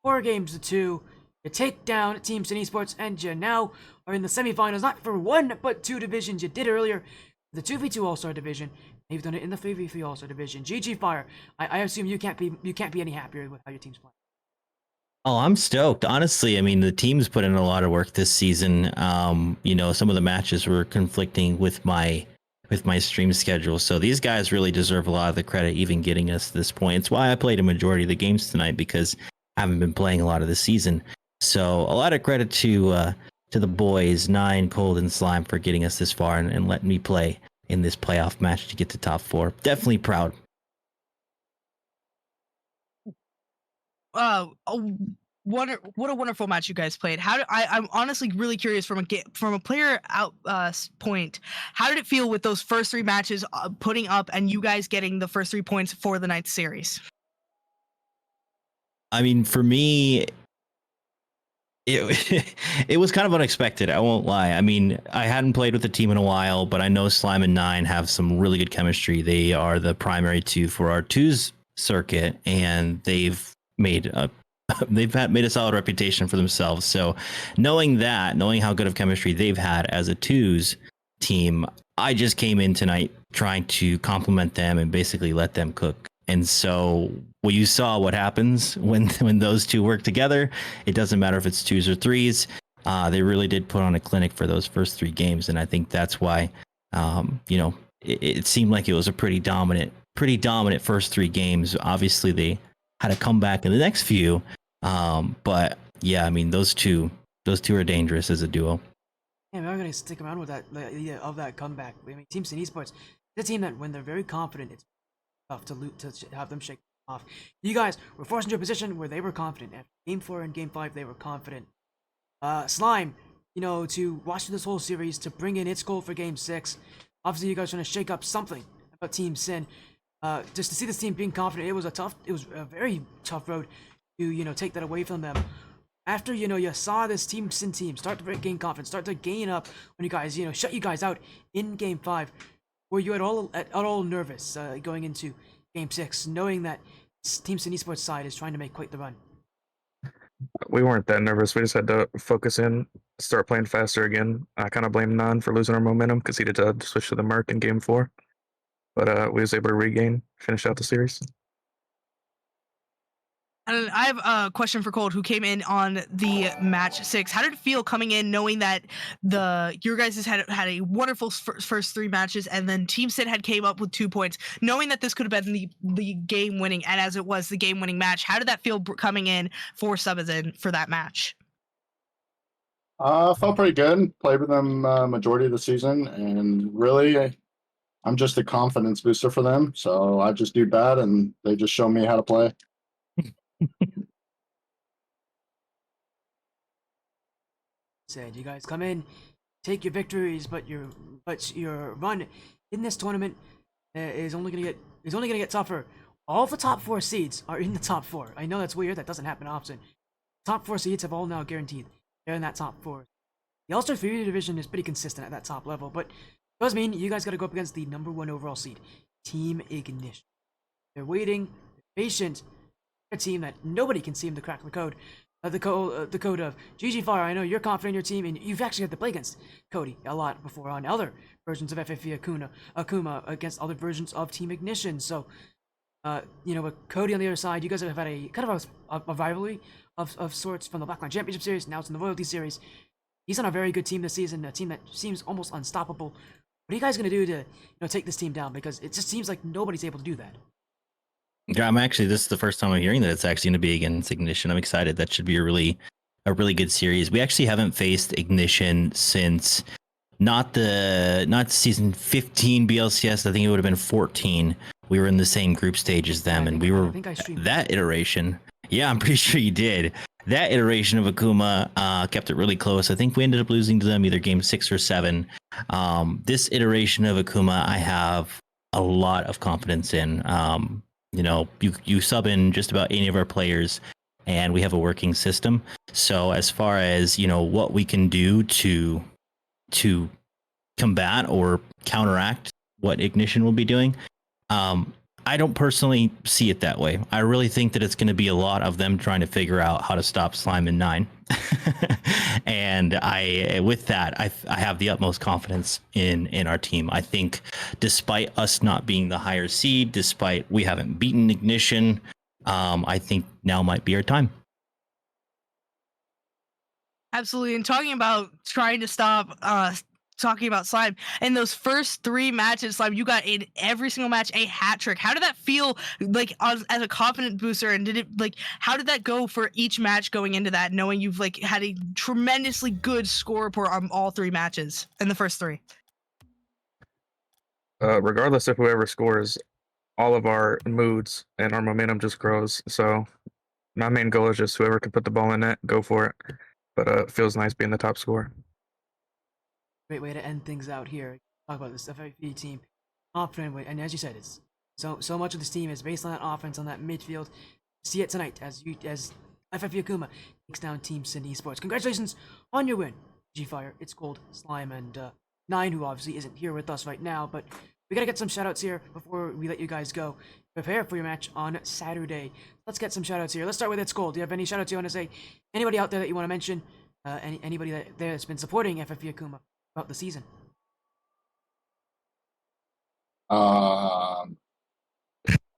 4 games to 2. You take down Team SYN Esports, and you now are in the semifinals, not for one, but two divisions. You did it earlier, the 2v2 All-Star division. You've done it in the 3v3 All-Star division. GG Fire. I assume you can't be any happier with how your team's playing.
Oh, I'm stoked. Honestly, I mean, the team's put in a lot of work this season. Some of the matches were conflicting with my stream schedule. So these guys really deserve a lot of the credit, even getting us to this point. It's why I played a majority of the games tonight, because I haven't been playing a lot of the season. So a lot of credit to the boys, Nine, Cold, and Slime, for getting us this far and letting me play in this playoff match to get to top 4. Definitely proud.
What a wonderful match you guys played. I'm honestly really curious from a player out point. How did it feel with those first 3 matches putting up and you guys getting the first 3 points for the ninth series?
I mean, for me, it was kind of unexpected. I won't lie. I mean, I hadn't played with the team in a while, but I know Slime and Nine have some really good chemistry. They are the primary 2 for our 2s circuit, and they've made a solid reputation for themselves. So knowing how good of chemistry they've had as a 2s team, I just came in tonight trying to compliment them and basically let them cook. And so you saw what happens when those 2 work together. It doesn't matter if it's 2s or 3s. They really did put on a clinic for those first 3 games, and I think that's why it seemed like it was a pretty dominant first 3 games. Obviously, they had a comeback in the next few, but yeah, I mean, those two are dangerous as a duo.
Yeah, we're gonna stick around with that idea of that comeback. I mean, Team SYN Esports, the team that when they're very confident, it's tough to have them shake off. You guys were forced into a position where they were confident. After Game 4 and Game 5, they were confident. Slime, to watch this whole series, to bring in its goal for Game 6. Obviously, you guys are trying to shake up something about Team SYN. Just to see this team being confident, it was a very tough road to take that away from them. After you saw this Team SYN team start to gain confidence, start to gain up when you guys shut you guys out in Game 5, were you at all nervous going into Game 6, knowing that Team SYN Esports side is trying to make quite the run?
We weren't that nervous. We just had to focus in, start playing faster again. I kind of blame Nan for losing our momentum because he did switch to the Merc in Game 4. But we was able to regain, finish out the series.
And I have a question for Cold, who came in on the match 6. How did it feel coming in, knowing that your guys had a wonderful first 3 matches, and then Team SYN had came up with 2 points, knowing that this could have been the game winning, and as it was the game winning match? How did that feel coming in for Subazin for that match?
Felt pretty good. Played with them majority of the season, and really, I'm just a confidence booster for them. So I just do bad, and they just show me how to play.
Said you guys come in, take your victories, but your run in this tournament is only gonna get tougher. All the top 4 seeds are in the top 4. I know that's weird. That doesn't happen often. Top 4 seeds have all now guaranteed they're in that top 4. The All-Star 3 division is pretty consistent at that top level, but it does mean you guys got to go up against the #1 overall seed, Team Ignition. They're waiting, they're patient. A team that nobody can seem to crack the code. The code of GG Fire. I know you're confident in your team, and you've actually had to play against Cody a lot before on other versions of FFE Akuma against other versions of Team Ignition. So, with Cody on the other side, you guys have had a kind of a rivalry of sorts from the Blackline Championship Series. Now it's in the Royalty Series. He's on a very good team this season, a team that seems almost unstoppable. What are you guys gonna do to take this team down? Because it just seems like nobody's able to do that.
Yeah, this is the first time I'm hearing that it's actually going to be against Ignition. I'm excited. That should be a really good series. We actually haven't faced Ignition since not season 15 BLCS. I think it would have been 14. We were in the same group stage as them, and we were that iteration. Yeah, I'm pretty sure you did. That iteration of Akuma kept it really close. I think we ended up losing to them either game 6 or 7. This iteration of Akuma, I have a lot of confidence in. You sub in just about any of our players, and we have a working system. So as far as what we can do to combat or counteract what Ignition will be doing, I don't personally see it that way. I really think that it's going to be a lot of them trying to figure out how to stop Slime in 9. And with that, I have the utmost confidence in our team. I think despite us not being the higher seed, despite we haven't beaten Ignition, I think now might be our time.
Absolutely. And talking about trying to stop talking about Slime, in those first 3 matches, Slime, you got in every single match a hat trick. How did that feel like as a confidence booster? And did it like how did that go for each match going into that, knowing you've like had a tremendously good score report on all 3 matches in the first 3?
Regardless of whoever scores, all of our moods and our momentum just grows. So my main goal is just whoever can put the ball in net, go for it. But it feels nice being the top scorer.
Great way to end things out here. Talk about this FFE team. Confident, and as you said, it's so much of this team is based on that offense, on that midfield. See it tonight as FFE Akuma takes down Team SYN Esports. Congratulations on your win, G-Fire. It's Cold, Slime, and 9, who obviously isn't here with us right now, but we gotta get some shoutouts here before we let you guys go. Prepare for your match on Saturday. Let's get some shoutouts here. Let's start with It's Cold. Do you have any shoutouts you want to say? Anybody out there that you want to mention? Anybody that's been supporting FFE Akuma about the season?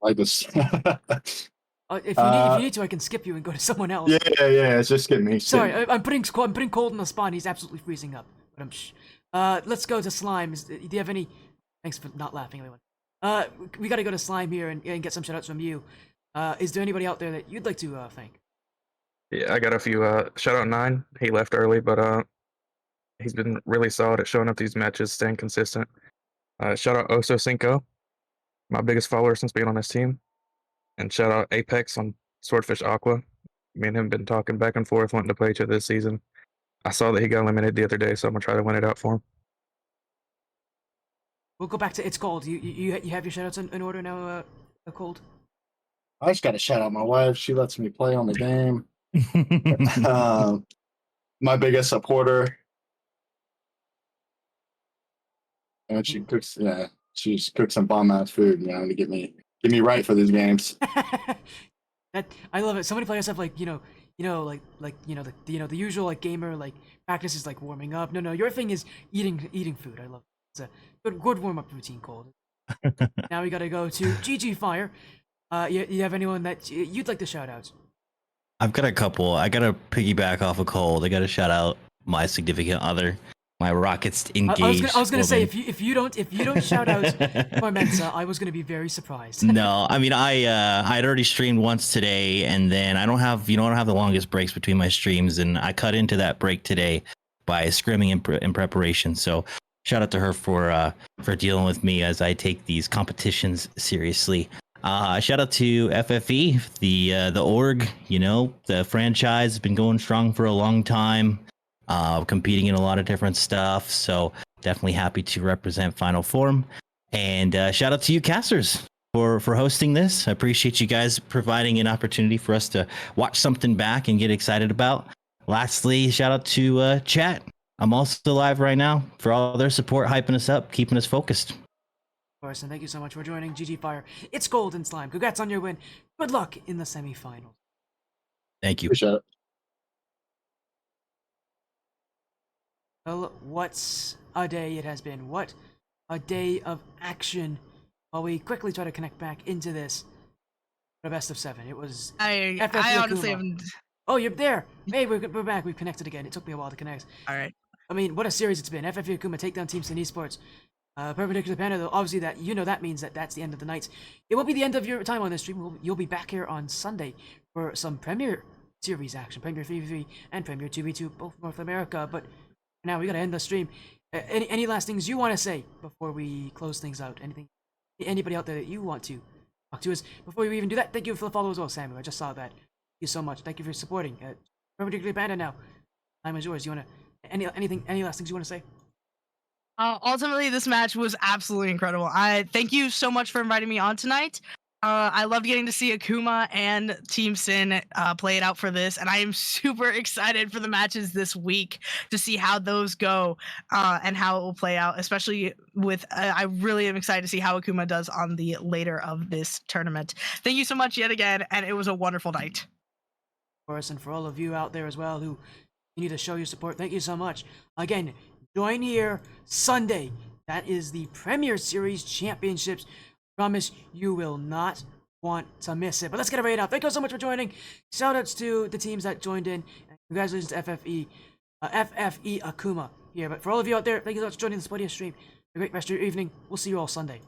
Like this.
If you need to, I can skip you and go to someone else.
Yeah. It's just getting me.
Sorry, I'm putting Cold in the spot. He's absolutely freezing up. But let's go to Slime. Do you have any? Thanks for not laughing, everyone. We gotta go to Slime here and get some shoutouts from you. Is there anybody out there that you'd like to thank?
Yeah, I got a few. Shout out 9. He left early, but he's been really solid at showing up these matches, staying consistent. Shout out Oso Cinco, my biggest follower since being on this team. And shout out Apex on Swordfish Aqua. Me and him been talking back and forth, wanting to play each other this season. I saw that he got eliminated the other day, so I'm gonna try to win it out for him.
We'll go back to It's Cold. You have your shoutouts in order now, Cold?
I just got to shout out my wife. She lets me play on the game. My biggest supporter. And she cooks, she cooks some bomb ass food, to get me right for these games.
I love it. So many players have like the usual like gamer like practices like warming up. No, your thing is eating food. I love it. It's a good warm up routine, Cold. Now we gotta go to GG Fire. You have anyone that you'd like to shout out?
I've got a couple. I gotta piggyback off of Cold. I gotta shout out my significant other, my Rockets engaged.
I was gonna say if you don't shout out Tormenza, I was gonna be very surprised.
No, I mean I'd already streamed once today, and then I don't have the longest breaks between my streams, and I cut into that break today by scrimming in preparation. So shout out to her for dealing with me as I take these competitions seriously. Shout out to FFE, the org. The franchise has been going strong for a long time, competing in a lot of different stuff. So definitely happy to represent Final Form. And shout out to you casters for hosting this. I appreciate you guys providing an opportunity for us to watch something back and get excited about. Lastly, shout out to chat. I'm also live right now for all their support, hyping us up, keeping us focused.
Of course, and thank you so much for joining GG Fire. It's Gold and Slime. Congrats on your win. Good luck in the semifinals.
Thank you.
Appreciate it.
Well, what a day it has been. What a day of action. While we quickly try to connect back into this for the best of 7. It was
I
FFE
honestly
Akuma.
haven't.
Oh, you're there. Hey, we're back. We've connected again. It took me a while to connect.
All right.
I mean, what a series it's been. FFE Akuma take down Team SYN Esports. PerpendicularPanda, though, obviously that means that's the end of the night. It won't be the end of your time on this stream. You'll be back here on Sunday for some Premier Series action, Premier 3v3 and Premier 2v2, both North America. But now we gotta end the stream. Any last things you want to say before we close things out? Anybody out there that you want to talk to us before we even do that? Thank you for the follow as well, Samuel. I just saw that. Thank you so much. Thank you for supporting. PerpendicularPanda now. Time is yours. You wanna any last things you want to say?
Ultimately, this match was absolutely incredible. I thank you so much for inviting me on tonight. I loved getting to see Akuma and Team SYN play it out for this, and I am super excited for the matches this week to see how those go and how it will play out. Especially with, I really am excited to see how Akuma does on the later of this tournament. Thank you so much yet again, and it was a wonderful night.
Of course, and for all of you out there as well who need to show your support, thank you so much. Again, join here Sunday. That is the Premier Series Championships. Promise you will not want to miss it. But let's get it right out. Thank you all so much for joining. Shoutouts to the teams that joined in. And congratulations to FFE Akuma here. But for all of you out there, thank you so much for joining this video stream. Have a great rest of your evening. We'll see you all Sunday.